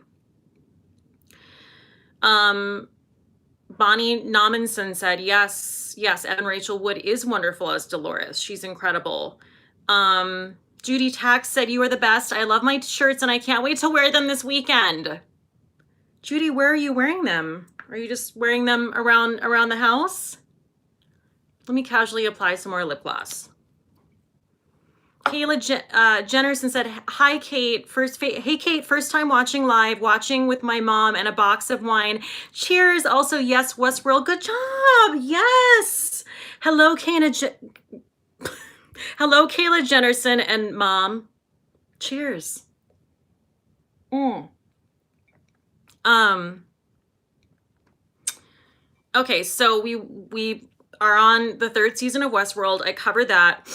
Bonnie Nominson said, yes, Evan Rachel Wood is wonderful as Dolores. She's incredible. Judy Tax said, you are the best. I love my shirts and I can't wait to wear them this weekend. Judy, where are you wearing them? Are you just wearing them around the house? Let me casually apply some more lip gloss. Kayla Jennerson said, hi, Kate. Hey, Kate, first time watching live, watching with my mom and a box of wine. Cheers. Also, yes, Westworld. Good job. Yes. Hello, Hello, Kayla Jennerson and mom. Cheers. Okay, so we are on the 3rd season of Westworld. I covered that.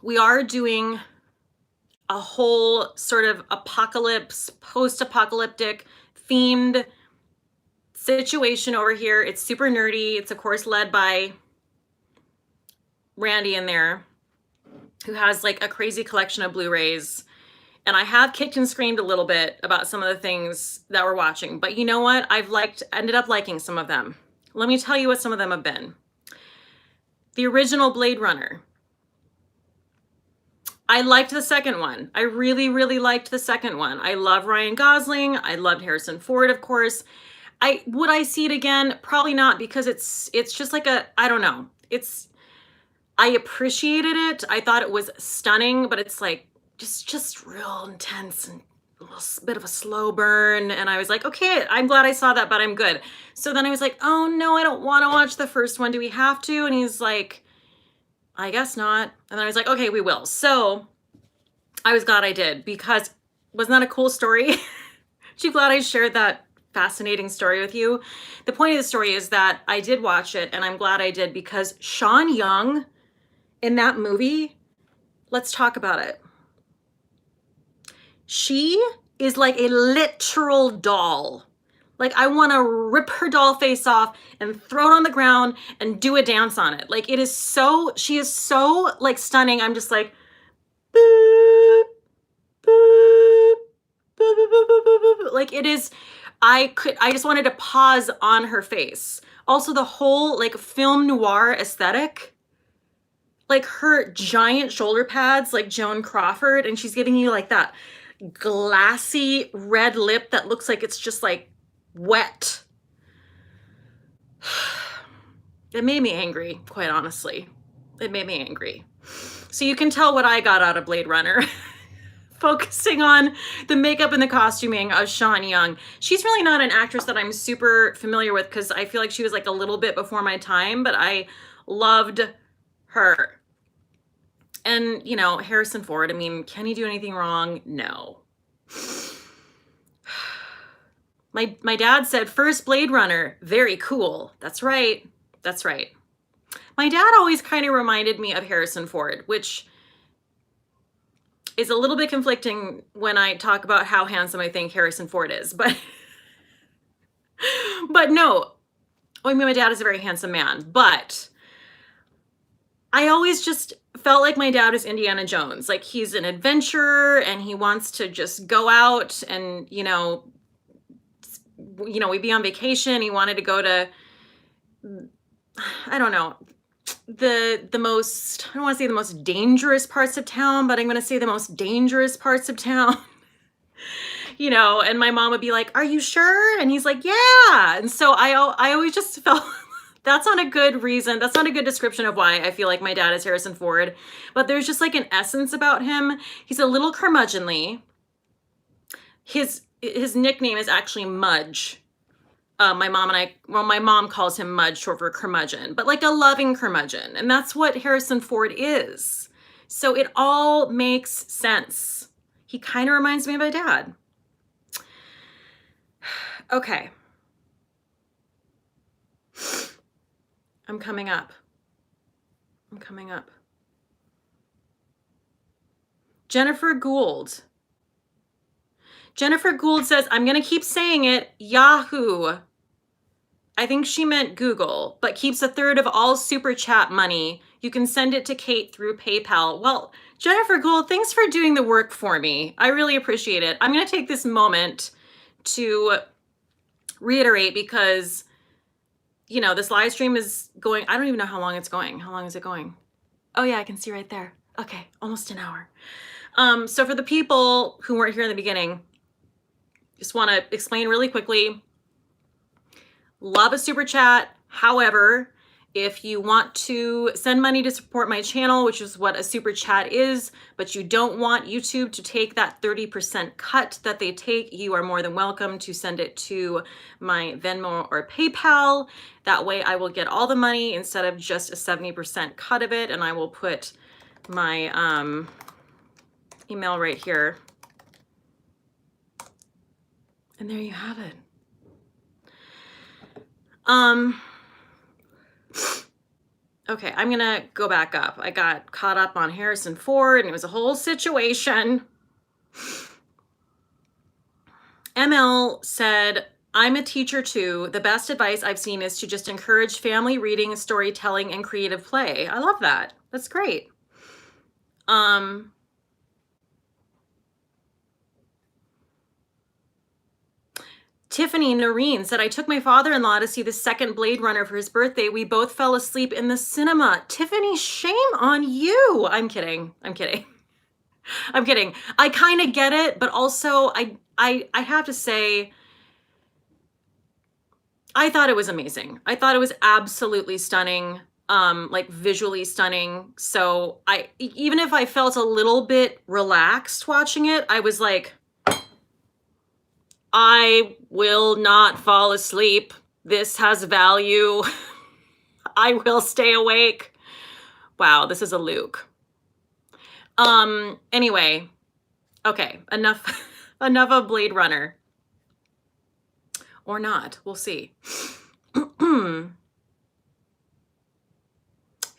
We are doing a whole sort of apocalypse, post-apocalyptic themed situation over here. It's super nerdy. It's of course led by Randy in there, who has like a crazy collection of Blu-rays. And I have kicked and screamed a little bit about some of the things that we're watching. But you know what? Ended up liking some of them. Let me tell you what some of them have been. The original Blade Runner. I liked the second one. I really, really liked the second one. I love Ryan Gosling. I loved Harrison Ford, of course. Would I see it again? Probably not, because it's just like I don't know. I appreciated it. I thought it was stunning, but it's like just real intense and a little bit of a slow burn. And I was like, okay, I'm glad I saw that, but I'm good. So then I was like, oh no, I don't want to watch the first one. Do we have to? And he's like, I guess not. And then I was like, okay, we will. So I was glad I did, because wasn't that a cool story? Aren't you glad I shared that fascinating story with you? The point of the story is that I did watch it, and I'm glad I did, because Sean Young in that movie, let's talk about it. She is like a literal doll. Like, I want to rip her doll face off and throw it on the ground and do a dance on it. Like, she is so like stunning. I'm just like, boop, boop, boop, boop, boop, boop, boop. Like, it is, I just wanted to pause on her face. Also, the whole like film noir aesthetic, like her giant shoulder pads, like Joan Crawford, and she's giving you like that glassy red lip that looks like it's just like wet. It made me angry, quite honestly. It made me angry. So you can tell what I got out of Blade Runner. Focusing on the makeup and the costuming of Sean Young. She's really not an actress that I'm super familiar with because I feel like she was like a little bit before my time, but I loved her. And, you know, Harrison Ford, I mean, can he do anything wrong? No. My dad said, first Blade Runner, very cool. That's right. That's right. My dad always kind of reminded me of Harrison Ford, which is a little bit conflicting when I talk about how handsome I think Harrison Ford is, but no, I mean, my dad is a very handsome man, but I always just felt like my dad is Indiana Jones. Like he's an adventurer and he wants to just go out and, you know, we'd be on vacation. He wanted to go to, I don't know, the most, I don't want to say the most dangerous parts of town, but I'm going to say the most dangerous parts of town. You know, and my mom would be like, are you sure? And he's like, yeah. And so I always just felt that's not a good reason. That's not a good description of why I feel like my dad is Harrison Ford. But there's just like an essence about him. He's a little curmudgeonly. His nickname is actually Mudge. My mom calls him Mudge, short for curmudgeon, but like a loving curmudgeon. And that's what Harrison Ford is. So it all makes sense. He kind of reminds me of my dad. Okay. I'm coming up. Jennifer Gould. Jennifer Gould says, I'm going to keep saying it, Yahoo. I think she meant Google, but keeps a third of all super chat money. You can send it to Cate through PayPal. Well, Jennifer Gould, thanks for doing the work for me. I really appreciate it. I'm going to take this moment to reiterate because, you know, this live stream is going, I don't even know how long it's going. How long is it going? Oh yeah, I can see right there. Okay, almost an hour. So for the people who weren't here in the beginning, just want to explain really quickly. Love a super chat. However, if you want to send money to support my channel, which is what a super chat is, but you don't want YouTube to take that 30% cut that they take, you are more than welcome to send it to my Venmo or PayPal. That way I will get all the money instead of just a 70% cut of it. And I will put my email right here. And there you have it. Okay, I'm gonna go back up. I got caught up on Harrison Ford and it was a whole situation. ML said, I'm a teacher too. The best advice I've seen is to just encourage family reading, storytelling, and creative play. I love that. That's great. Tiffany Noreen said, I took my father-in-law to see the second Blade Runner for his birthday. We both fell asleep in the cinema. Tiffany, shame on you. I'm kidding. I'm kidding. I kind of get it, but also I have to say, I thought it was amazing. I thought it was absolutely stunning, like visually stunning. So even if I felt a little bit relaxed watching it, I was like, I will not fall asleep. This has value. I will stay awake. Wow, this is a Luke. Anyway, okay, enough of Blade Runner. Or not, we'll see. I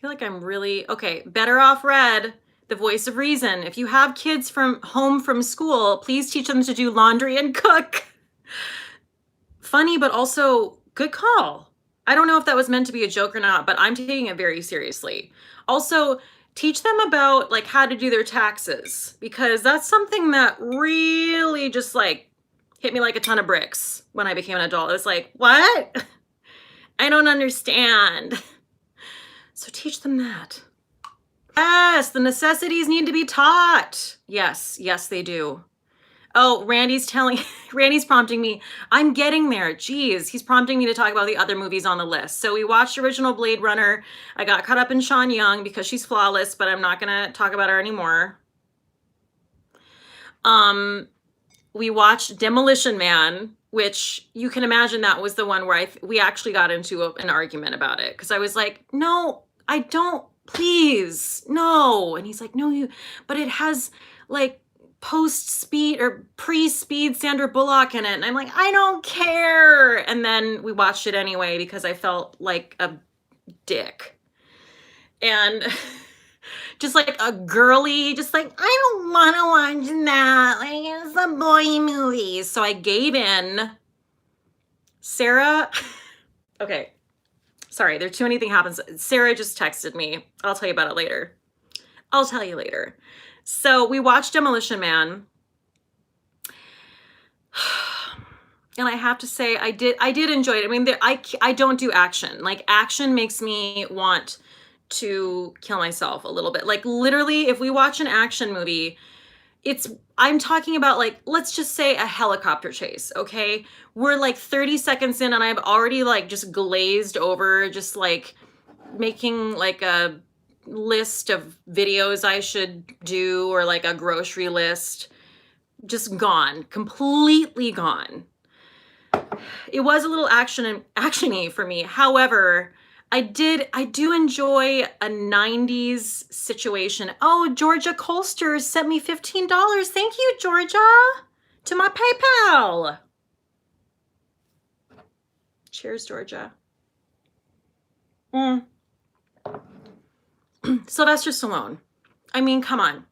feel like I'm really, okay, Better Off Red, the voice of reason. If you have kids from home from school, please teach them to do laundry and cook. Funny, but also good call. I don't know if that was meant to be a joke or not, but I'm taking it very seriously. Also, teach them about like how to do their taxes, because that's something that really just like hit me like a ton of bricks when I became an adult. I was like, what? I don't understand. So teach them that. Yes, the necessities need to be taught. Yes, yes, they do. Oh, Randy's prompting me. I'm getting there. Jeez, he's prompting me to talk about the other movies on the list. So we watched original Blade Runner. I got caught up in Sean Young because she's flawless, but I'm not going to talk about her anymore. We watched Demolition Man, which you can imagine that was the one where we actually got into an argument about it because I was like, no, I don't, please, no. And he's like, no, but it has like post-speed or pre-speed Sandra Bullock in it. And I'm like, I don't care. And then we watched it anyway because I felt like a dick. And just like a girly, just like, I don't want to watch that. Like, it's a boy movie. So I gave in. Sarah, okay. Sorry, there's too many things happens. Sarah just texted me. I'll tell you about it later. I'll tell you later. So we watched Demolition Man. And I have to say, I did enjoy it. I mean, I don't do action. Like, action makes me want to kill myself a little bit. Like, literally, if we watch an action movie, I'm talking about, like, let's just say a helicopter chase, okay? We're like 30 seconds in and I've already like just glazed over, just like making like a list of videos I should do or like a grocery list. Just gone, completely gone. It was a little actiony for me. However, I do enjoy a 90s situation. Oh, Georgia Colster sent me $15. Thank you, Georgia, to my PayPal. Cheers, Georgia. Sylvester Stallone. I mean, come on.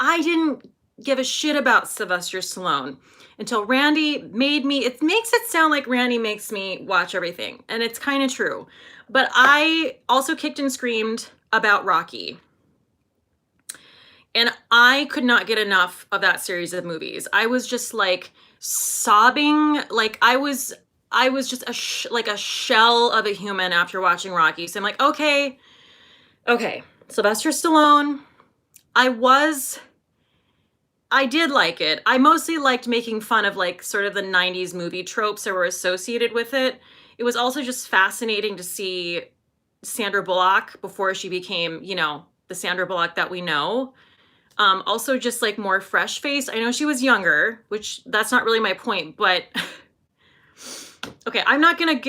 I didn't give a shit about Sylvester Stallone until Randy it makes it sound like Randy makes me watch everything. And it's kind of true. But I also kicked and screamed about Rocky. And I could not get enough of that series of movies. I was just like sobbing. Like I was just like a shell of a human after watching Rocky. So I'm like, okay. Sylvester Stallone. I did like it. I mostly liked making fun of like sort of the 90s movie tropes that were associated with it. It was also just fascinating to see Sandra Bullock before she became, the Sandra Bullock that we know. Also just like more fresh faced. I know she was younger, which that's not really my point, but okay, I'm not gonna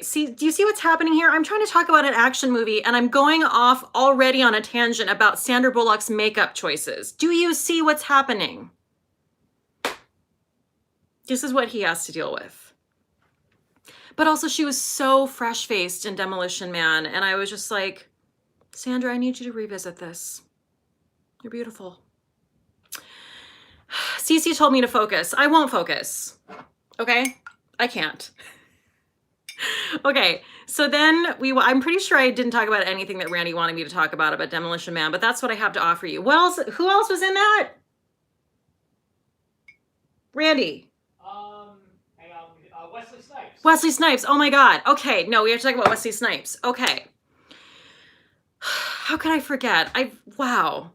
see, do you see what's happening here? I'm trying to talk about an action movie and I'm going off already on a tangent about Sandra Bullock's makeup choices. Do you see what's happening? This is what he has to deal with. But also she was so fresh-faced in Demolition Man and I was just like, Sandra, I need you to revisit this. You're beautiful. Cece told me to focus. I won't focus. Okay? I can't. Okay, so then I'm pretty sure I didn't talk about anything that Randy wanted me to talk about Demolition Man, but that's what I have to offer you. What else? Who else was in that? Randy. Hang on. Wesley Snipes. Wesley Snipes. Oh my God. Okay, no, we have to talk about Wesley Snipes. Okay. How could I forget? Wow.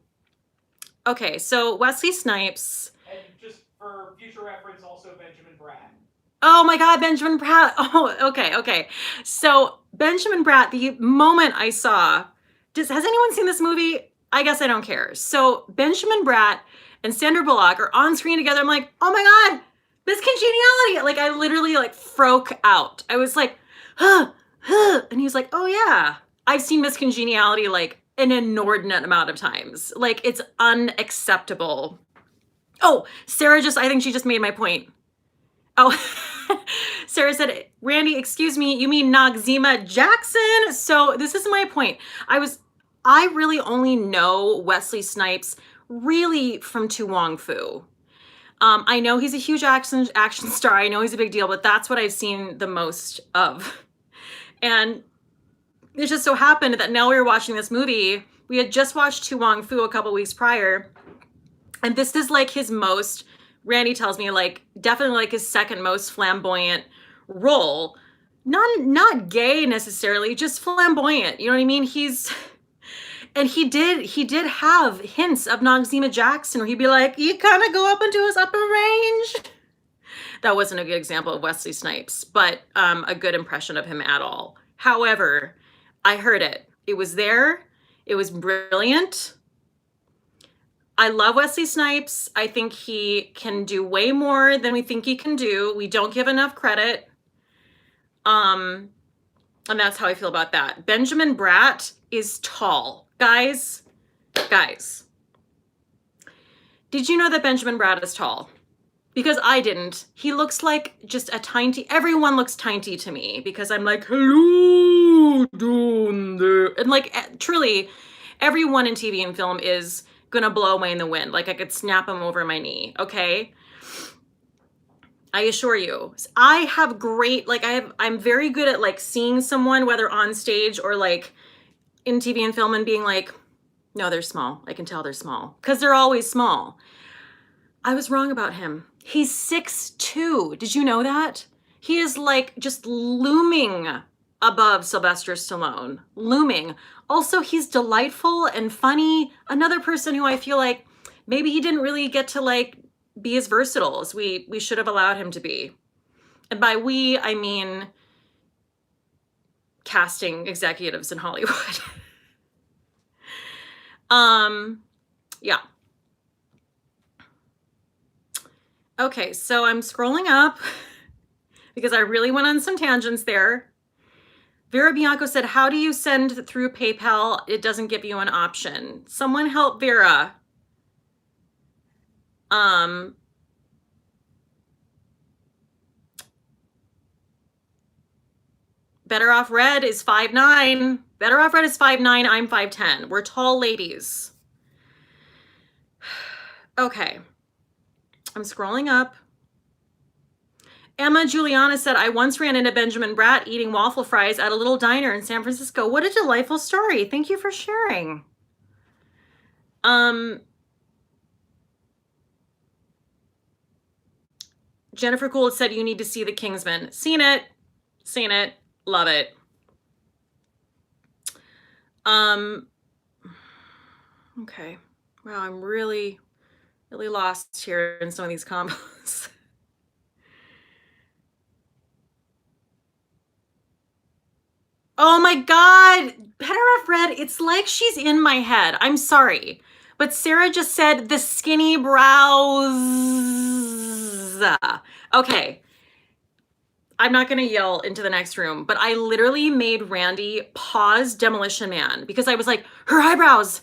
Okay, so Wesley Snipes. And just for future reference, also Benjamin Bratt. Oh my God, Benjamin Bratt. Oh, okay. So Benjamin Bratt, the moment I saw, has anyone seen this movie? I guess I don't care. So Benjamin Bratt and Sandra Bullock are on screen together. I'm like, oh my God, this congeniality. Like I literally like broke out. I was like, huh. And he was like, oh yeah, I've seen Miss Congeniality like an inordinate amount of times. Like it's unacceptable. Oh, I think she just made my point. Oh, Sarah said, Randy, excuse me, you mean Noxzema Jackson? So this is my point. I really only know Wesley Snipes really from To Wong Foo. I know he's a huge action star. I know he's a big deal, but that's what I've seen the most of. And it just so happened that now we were watching this movie. We had just watched To Wong Foo a couple weeks prior. And this is like his most Randy tells me, like, definitely like his second most flamboyant role. Not gay necessarily, just flamboyant. You know what I mean? And he did have hints of Noxzema Jackson, where he'd be like, you kind of go up into his upper range. That wasn't a good example of Wesley Snipes, but a good impression of him at all. However, I heard it. It was there. It was brilliant. I love Wesley Snipes. I think he can do way more than we think he can do. We don't give enough credit. And that's how I feel about that. Benjamin Bratt is tall. Guys, did you know that Benjamin Bratt is tall? Because I didn't. He looks like just a tiny, everyone looks tiny to me because I'm like, hello, and like, truly, everyone in TV and film is gonna blow away in the wind. Like, I could snap him over my knee, okay? I assure you. I have great, like, I'm very good at, like, seeing someone, whether on stage or, like, in TV and film, and being like, no, they're small. I can tell they're small. Because they're always small. I was wrong about him. He's 6'2". Did you know that? He is, like, just looming above Sylvester Stallone. Looming. Also, he's delightful and funny. Another person who I feel like maybe he didn't really get to, like, be as versatile as we should have allowed him to be. And by we, I mean casting executives in Hollywood. Yeah. Okay, so I'm scrolling up because I really went on some tangents there. Vera Bianco said, how do you send through PayPal? It doesn't give you an option. Someone help Vera. Better Off Red is 5'9". Better Off Red is 5'9". I'm 5'10". We're tall ladies. Okay. I'm scrolling up. Emma Juliana said, I once ran into Benjamin Bratt eating waffle fries at a little diner in San Francisco. What a delightful story. Thank you for sharing. Jennifer Gould said, you need to see The Kingsman. Seen it. Love it. Okay. Wow, I'm really lost here in some of these combos. Oh my God, Better Off Red, it's like she's in my head. I'm sorry, but Sarah just said the skinny brows. Okay, I'm not gonna yell into the next room, but I literally made Randy pause Demolition Man because I was like, her eyebrows,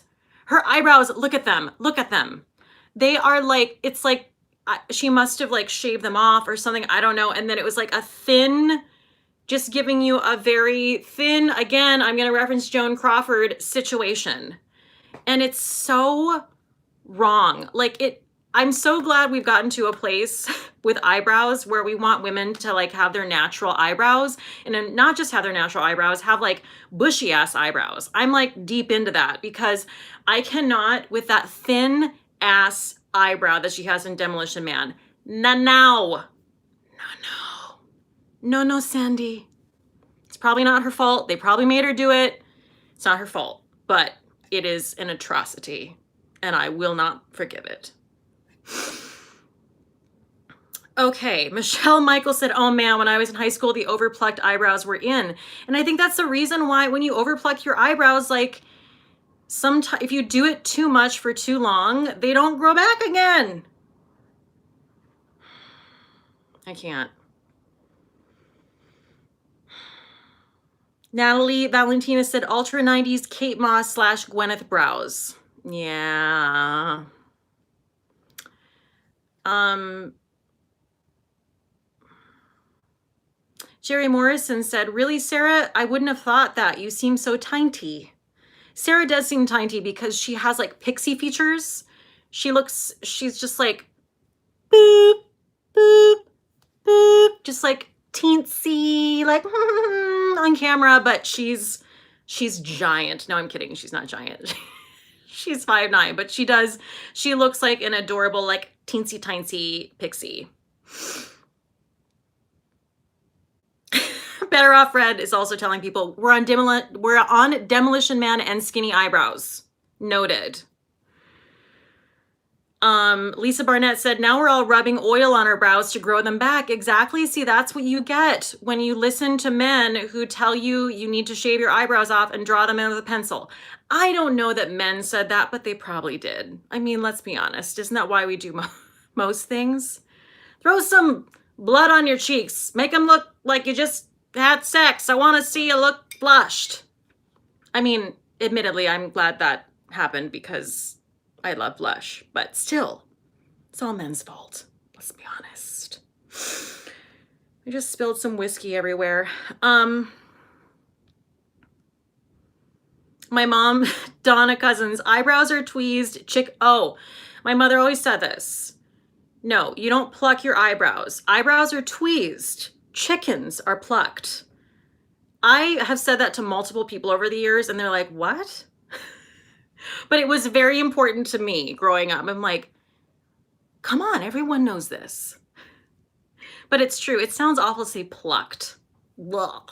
look at them. They are like, it's like, she must have like shaved them off or something, I don't know. And then it was like a thin, just giving you a very thin, again, I'm gonna reference Joan Crawford situation. And it's so wrong. Like, I'm so glad we've gotten to a place with eyebrows where we want women to like have their natural eyebrows, and not just have their natural eyebrows, have like bushy ass eyebrows. I'm like deep into that because I cannot with that thin ass eyebrow that she has in Demolition Man. No, Sandy. It's probably not her fault. They probably made her do it. It's not her fault, but it is an atrocity and I will not forgive it. Okay, Michelle Michael said, oh man, when I was in high school, the overplucked eyebrows were in. And I think that's the reason why when you overpluck your eyebrows, like sometimes if you do it too much for too long, they don't grow back again. I can't. Natalie Valentina said, Ultra 90s Kate Moss / Gwyneth brows. Yeah. Jerry Morrison said, really, Sarah? I wouldn't have thought that. You seem so tiny. Sarah does seem tiny because she has like pixie features. She's just like, boop, boop, boop, just like teensy, like on camera, but she's giant. No, I'm kidding. She's not giant. She's 5'9", but she looks like an adorable, like teensy tiny pixie. Better Off Red is also telling people we're on Demolition Man and skinny eyebrows. Noted. Lisa Barnett said, now we're all rubbing oil on our brows to grow them back. Exactly. See, that's what you get when you listen to men who tell you you need to shave your eyebrows off and draw them in with a pencil. I don't know that men said that, but they probably did. I mean, let's be honest. Isn't that why we do most things? Throw some blood on your cheeks. Make them look like you just had sex. I want to see you look flushed. I mean, admittedly, I'm glad that happened because I love blush, but still, it's all men's fault. Let's be honest. I just spilled some whiskey everywhere. My mom, Donna Cousins, eyebrows are tweezed. Oh, my mother always said this. No, you don't pluck your eyebrows. Eyebrows are tweezed. Chickens are plucked. I have said that to multiple people over the years, and they're like, what? But it was very important to me growing up. I'm like, come on, everyone knows this. But it's true. It sounds awful to say plucked. Ugh.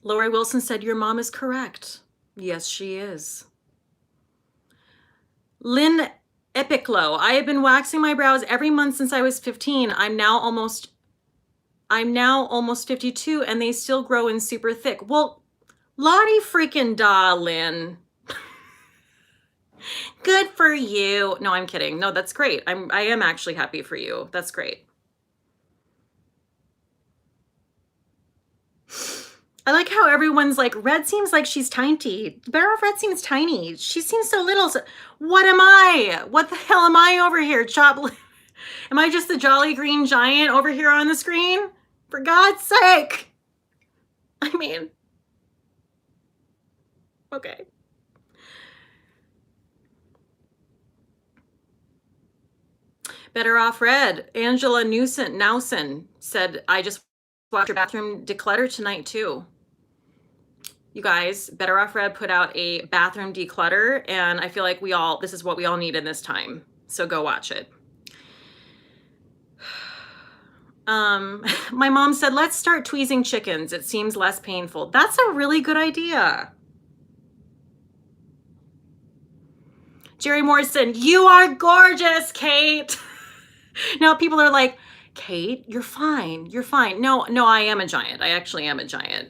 Lori Wilson said, your mom is correct. Yes, she is. Lynn Epiclo, I have been waxing my brows every month since I was 15. I'm now almost 52 and they still grow in super thick. Well, Lottie freaking da, Lynn. Good for you. No, I'm kidding. No, that's great. I am actually happy for you. That's great. I like how everyone's like, Red seems like she's tiny. Better Off Red seems tiny. She seems so little. What am I? What the hell am I over here? Am I just the jolly green giant over here on the screen? For God's sake. I mean, okay. Better Off Red. Angela Nowson said, I just watched your bathroom declutter tonight too. You guys, Better Off Red put out a bathroom declutter, and I feel like this is what we all need in this time. So go watch it. My mom said, let's start tweezing chickens. It seems less painful. That's a really good idea. Jerry Morrison, you are gorgeous, Cate. Now people are like, Cate, you're fine. You're fine. No, I am a giant. I actually am a giant.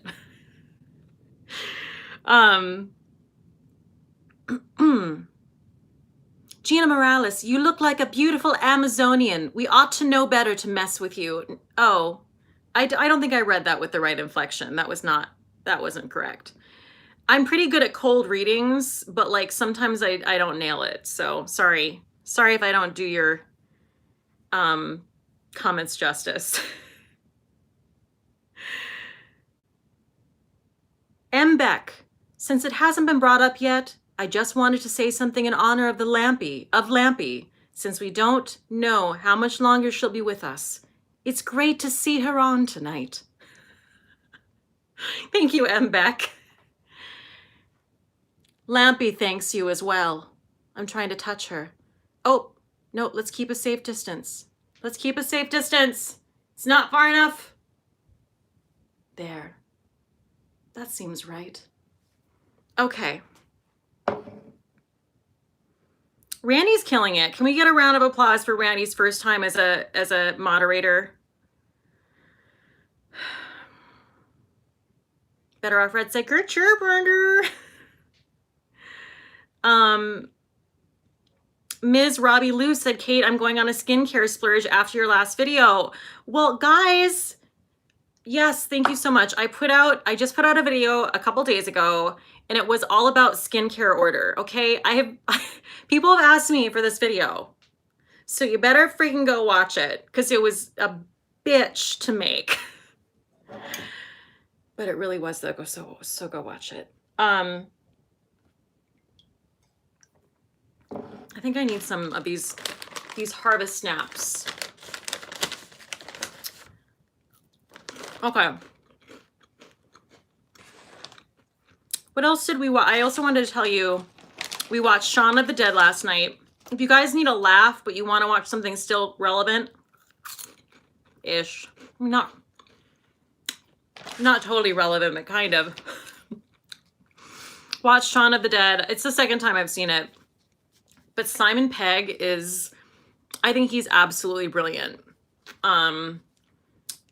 Gina Morales, you look like a beautiful Amazonian. We ought to know better to mess with you. Oh, I don't think I read that with the right inflection. That wasn't correct. I'm pretty good at cold readings, but like sometimes I don't nail it. So sorry if I don't do your comments justice. M. Beck, since it hasn't been brought up yet, I just wanted to say something in honor of Lampy, since we don't know how much longer she'll be with us. It's great to see her on tonight. Thank you, M. Beck. Lampy thanks you as well. I'm trying to touch her. Oh, no, let's keep a safe distance. Let's keep a safe distance. It's not far enough. There. That seems right. Okay. Randy's killing it. Can we get a round of applause for Randy's first time as a moderator? Better Off Red said, good chirp, Brenda. Ms. Robbie Lou said, Cate, I'm going on a skincare splurge after your last video. Well, guys, yes, thank you so much. I just put out a video a couple days ago, and it was all about skincare order, okay? People have asked me for this video, so you better freaking go watch it, because it was a bitch to make. But it really was, though, so go watch it. I think I need some of these Harvest Snaps. Okay. What else did we watch? I also wanted to tell you, we watched Shaun of the Dead last night. If you guys need a laugh, but you want to watch something still relevant-ish. Not totally relevant, but kind of. Watch Shaun of the Dead. It's the second time I've seen it. But Simon Pegg is, I think he's absolutely brilliant. And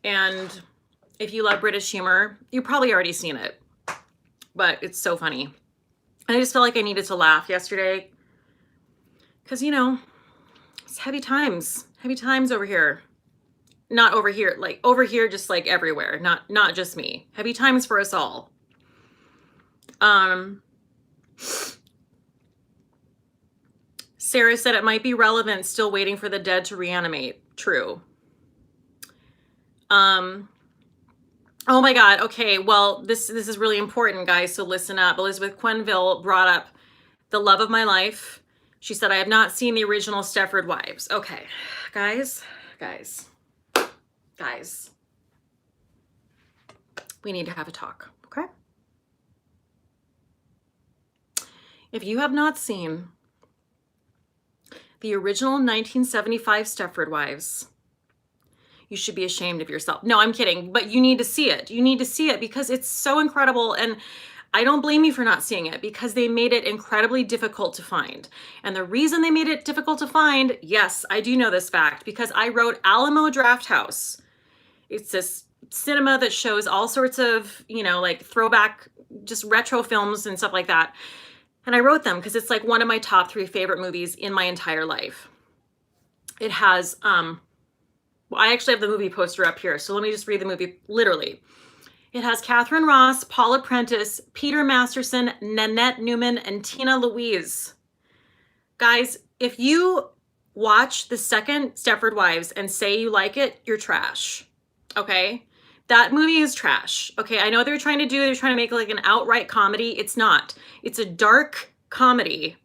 if you love British humor, you've probably already seen it. But it's so funny. And I just felt like I needed to laugh yesterday. Because, you know, it's heavy times. Heavy times over here. Not over here, like over here, just like everywhere. Not just me. Heavy times for us all. Sarah said it might be relevant, still waiting for the dead to reanimate. True. Oh my God. Okay. Well, this is really important, guys. So listen up. Elizabeth Quenville brought up the love of my life. She said, I have not seen the original Stepford Wives. Okay, guys. We need to have a talk. Okay. If you have not seen the original 1975 Stepford Wives, you should be ashamed of yourself. No, I'm kidding, but you need to see it. You need to see it because it's so incredible. And I don't blame you for not seeing it because they made it incredibly difficult to find. And the reason they made it difficult to find, yes, I do know this fact because I wrote Alamo Drafthouse. It's this cinema that shows all sorts of, you know, like throwback, just retro films and stuff like that. And I wrote them because it's like one of my top 3 favorite movies in my entire life. It has, well, I actually have the movie poster up here. So let me just read the movie literally. It has Catherine Ross, Paula Prentice, Peter Masterson, Nanette Newman, and Tina Louise. Guys, if you watch the second Stepford Wives and say you like it, you're trash. Okay? That movie is trash. Okay, I know they're trying to make like an outright comedy. It's not. It's a dark comedy.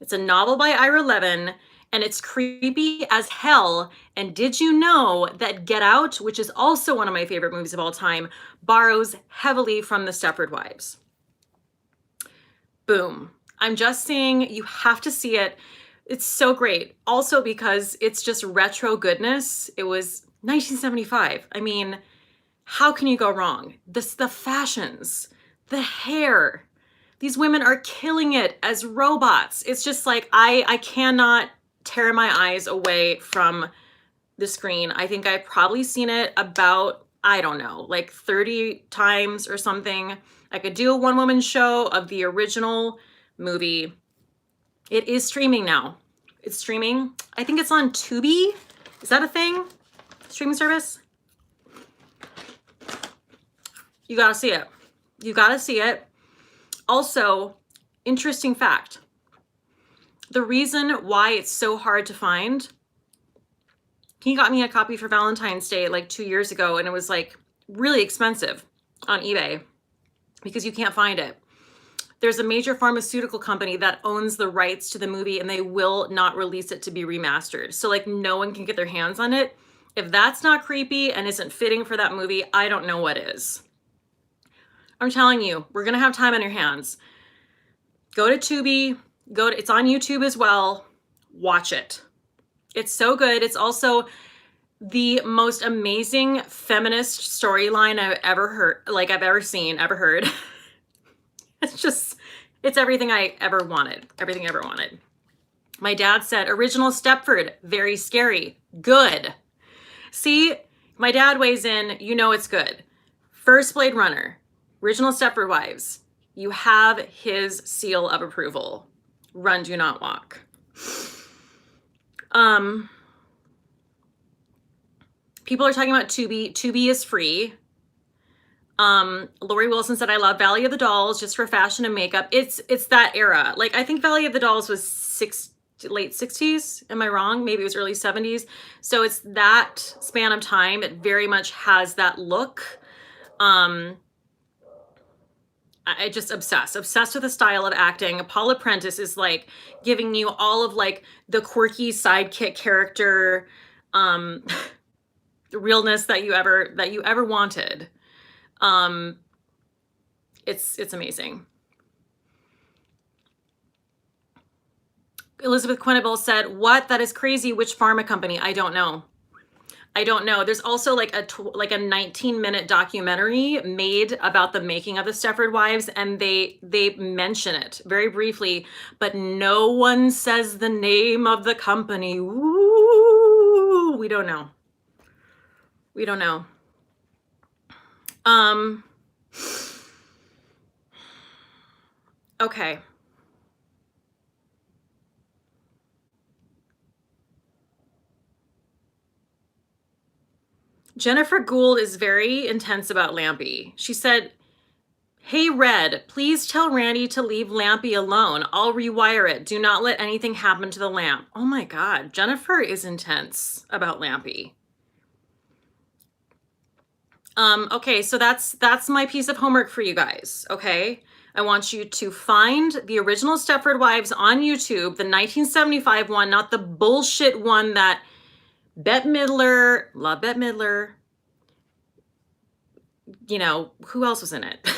It's a novel by Ira Levin, and it's creepy as hell. And did you know that Get Out, which is also one of my favorite movies of all time, borrows heavily from the Stepford Wives? Boom. I'm just saying you have to see it. It's so great. Also because it's just retro goodness. It was 1975. I mean, how can you go wrong? The fashions, the hair. These women are killing it as robots. It's just like, I cannot tear my eyes away from the screen. I think I've probably seen it about, I don't know, like 30 times or something. I could do a one-woman show of the original movie. It is streaming now. It's streaming. I think it's on Tubi. Is that a thing? Streaming service? You gotta see it. You gotta see it. Also, interesting fact. The reason why it's so hard to find, he got me a copy for Valentine's Day like 2 years ago, and it was like really expensive on eBay because you can't find it. There's a major pharmaceutical company that owns the rights to the movie and they will not release it to be remastered. So like no one can get their hands on it. If that's not creepy and isn't fitting for that movie, I don't know what is. I'm telling you, we're gonna have time on your hands. Go to Tubi, it's on YouTube as well. Watch it. It's so good. It's also the most amazing feminist storyline I've ever heard, like I've ever seen, ever heard. It's everything I ever wanted. Everything I ever wanted. My dad said, original Stepford, very scary. Good. See, my dad weighs in, you know it's good. First Blade Runner, original Stepford Wives. You have his seal of approval. Run, do not walk. People are talking about Tubi. Tubi is free. Lori Wilson said, I love Valley of the Dolls just for fashion and makeup. It's that era. Like, I think Valley of the Dolls was late 60s. Am I wrong? Maybe it was early 70s. So it's that span of time. It very much has that look. I just obsessed with the style of acting. Paula Prentice is like giving you all of like the quirky sidekick character, realness that you ever wanted. It's amazing. Elizabeth Quenneville said, what? That is crazy. Which pharma company? I don't know. I don't know. There's also like a 19-minute documentary made about the making of the Stepford Wives, and they mention it very briefly, but no one says the name of the company. Ooh, we don't know. We don't know. Okay. Jennifer Gould is very intense about Lampy. She said, hey, Red, please tell Randy to leave Lampy alone. I'll rewire it. Do not let anything happen to the lamp. Oh my God, Jennifer is intense about Lampy. Okay, so that's my piece of homework for you guys, okay? I want you to find the original Stepford Wives on YouTube, the 1975 one, not the bullshit one that Bette Midler, love Bette Midler, you know, who else was in it?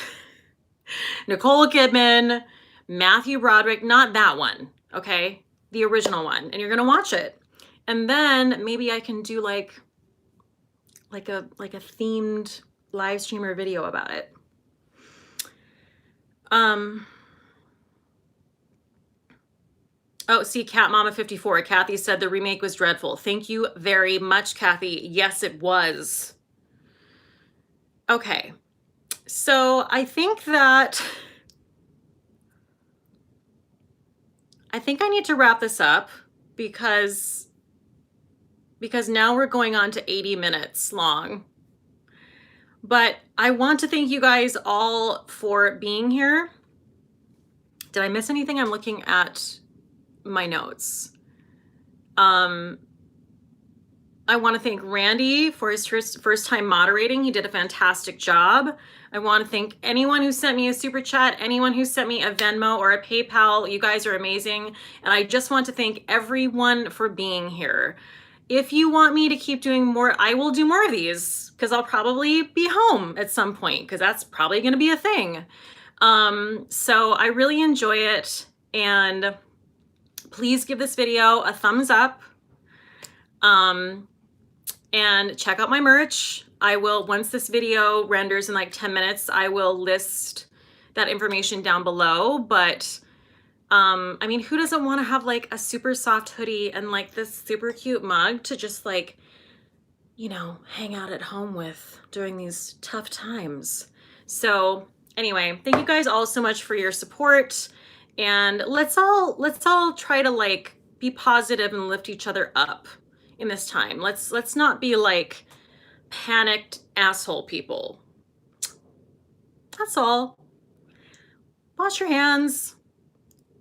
Nicole Kidman, Matthew Broderick, not that one, okay? The original one, and you're gonna watch it. And then maybe I can do like a themed live stream or video about it. Oh, see, Cat Mama 54. Kathy said the remake was dreadful. Thank you very much, Kathy. Yes, it was. Okay, so I think I need to wrap this up because now we're going on to 80 minutes long. But I want to thank you guys all for being here. Did I miss anything? I'm looking at my notes. I want to thank Randy for his first time moderating. He did a fantastic job. I want to thank anyone who sent me a super chat, anyone who sent me a Venmo or a PayPal. You guys are amazing. And I just want to thank everyone for being here. If you want me to keep doing more, I will do more of these because I'll probably be home at some point because that's probably going to be a thing. So I really enjoy it, and please give this video a thumbs up, and check out my merch. I will, once this video renders in like 10 minutes, I will list that information down below. But I mean, who doesn't want to have like a super soft hoodie and like this super cute mug to just like, you know, hang out at home with during these tough times? So anyway, thank you guys all so much for your support, and let's all try to like be positive and lift each other up in this time. Let's not be like panicked asshole people. That's all. Wash your hands.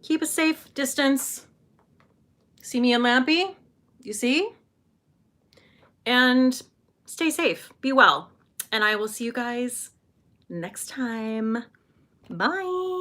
Keep a safe distance. See me and Lampy? You see? And stay safe. Be well. And I will see you guys next time. Bye.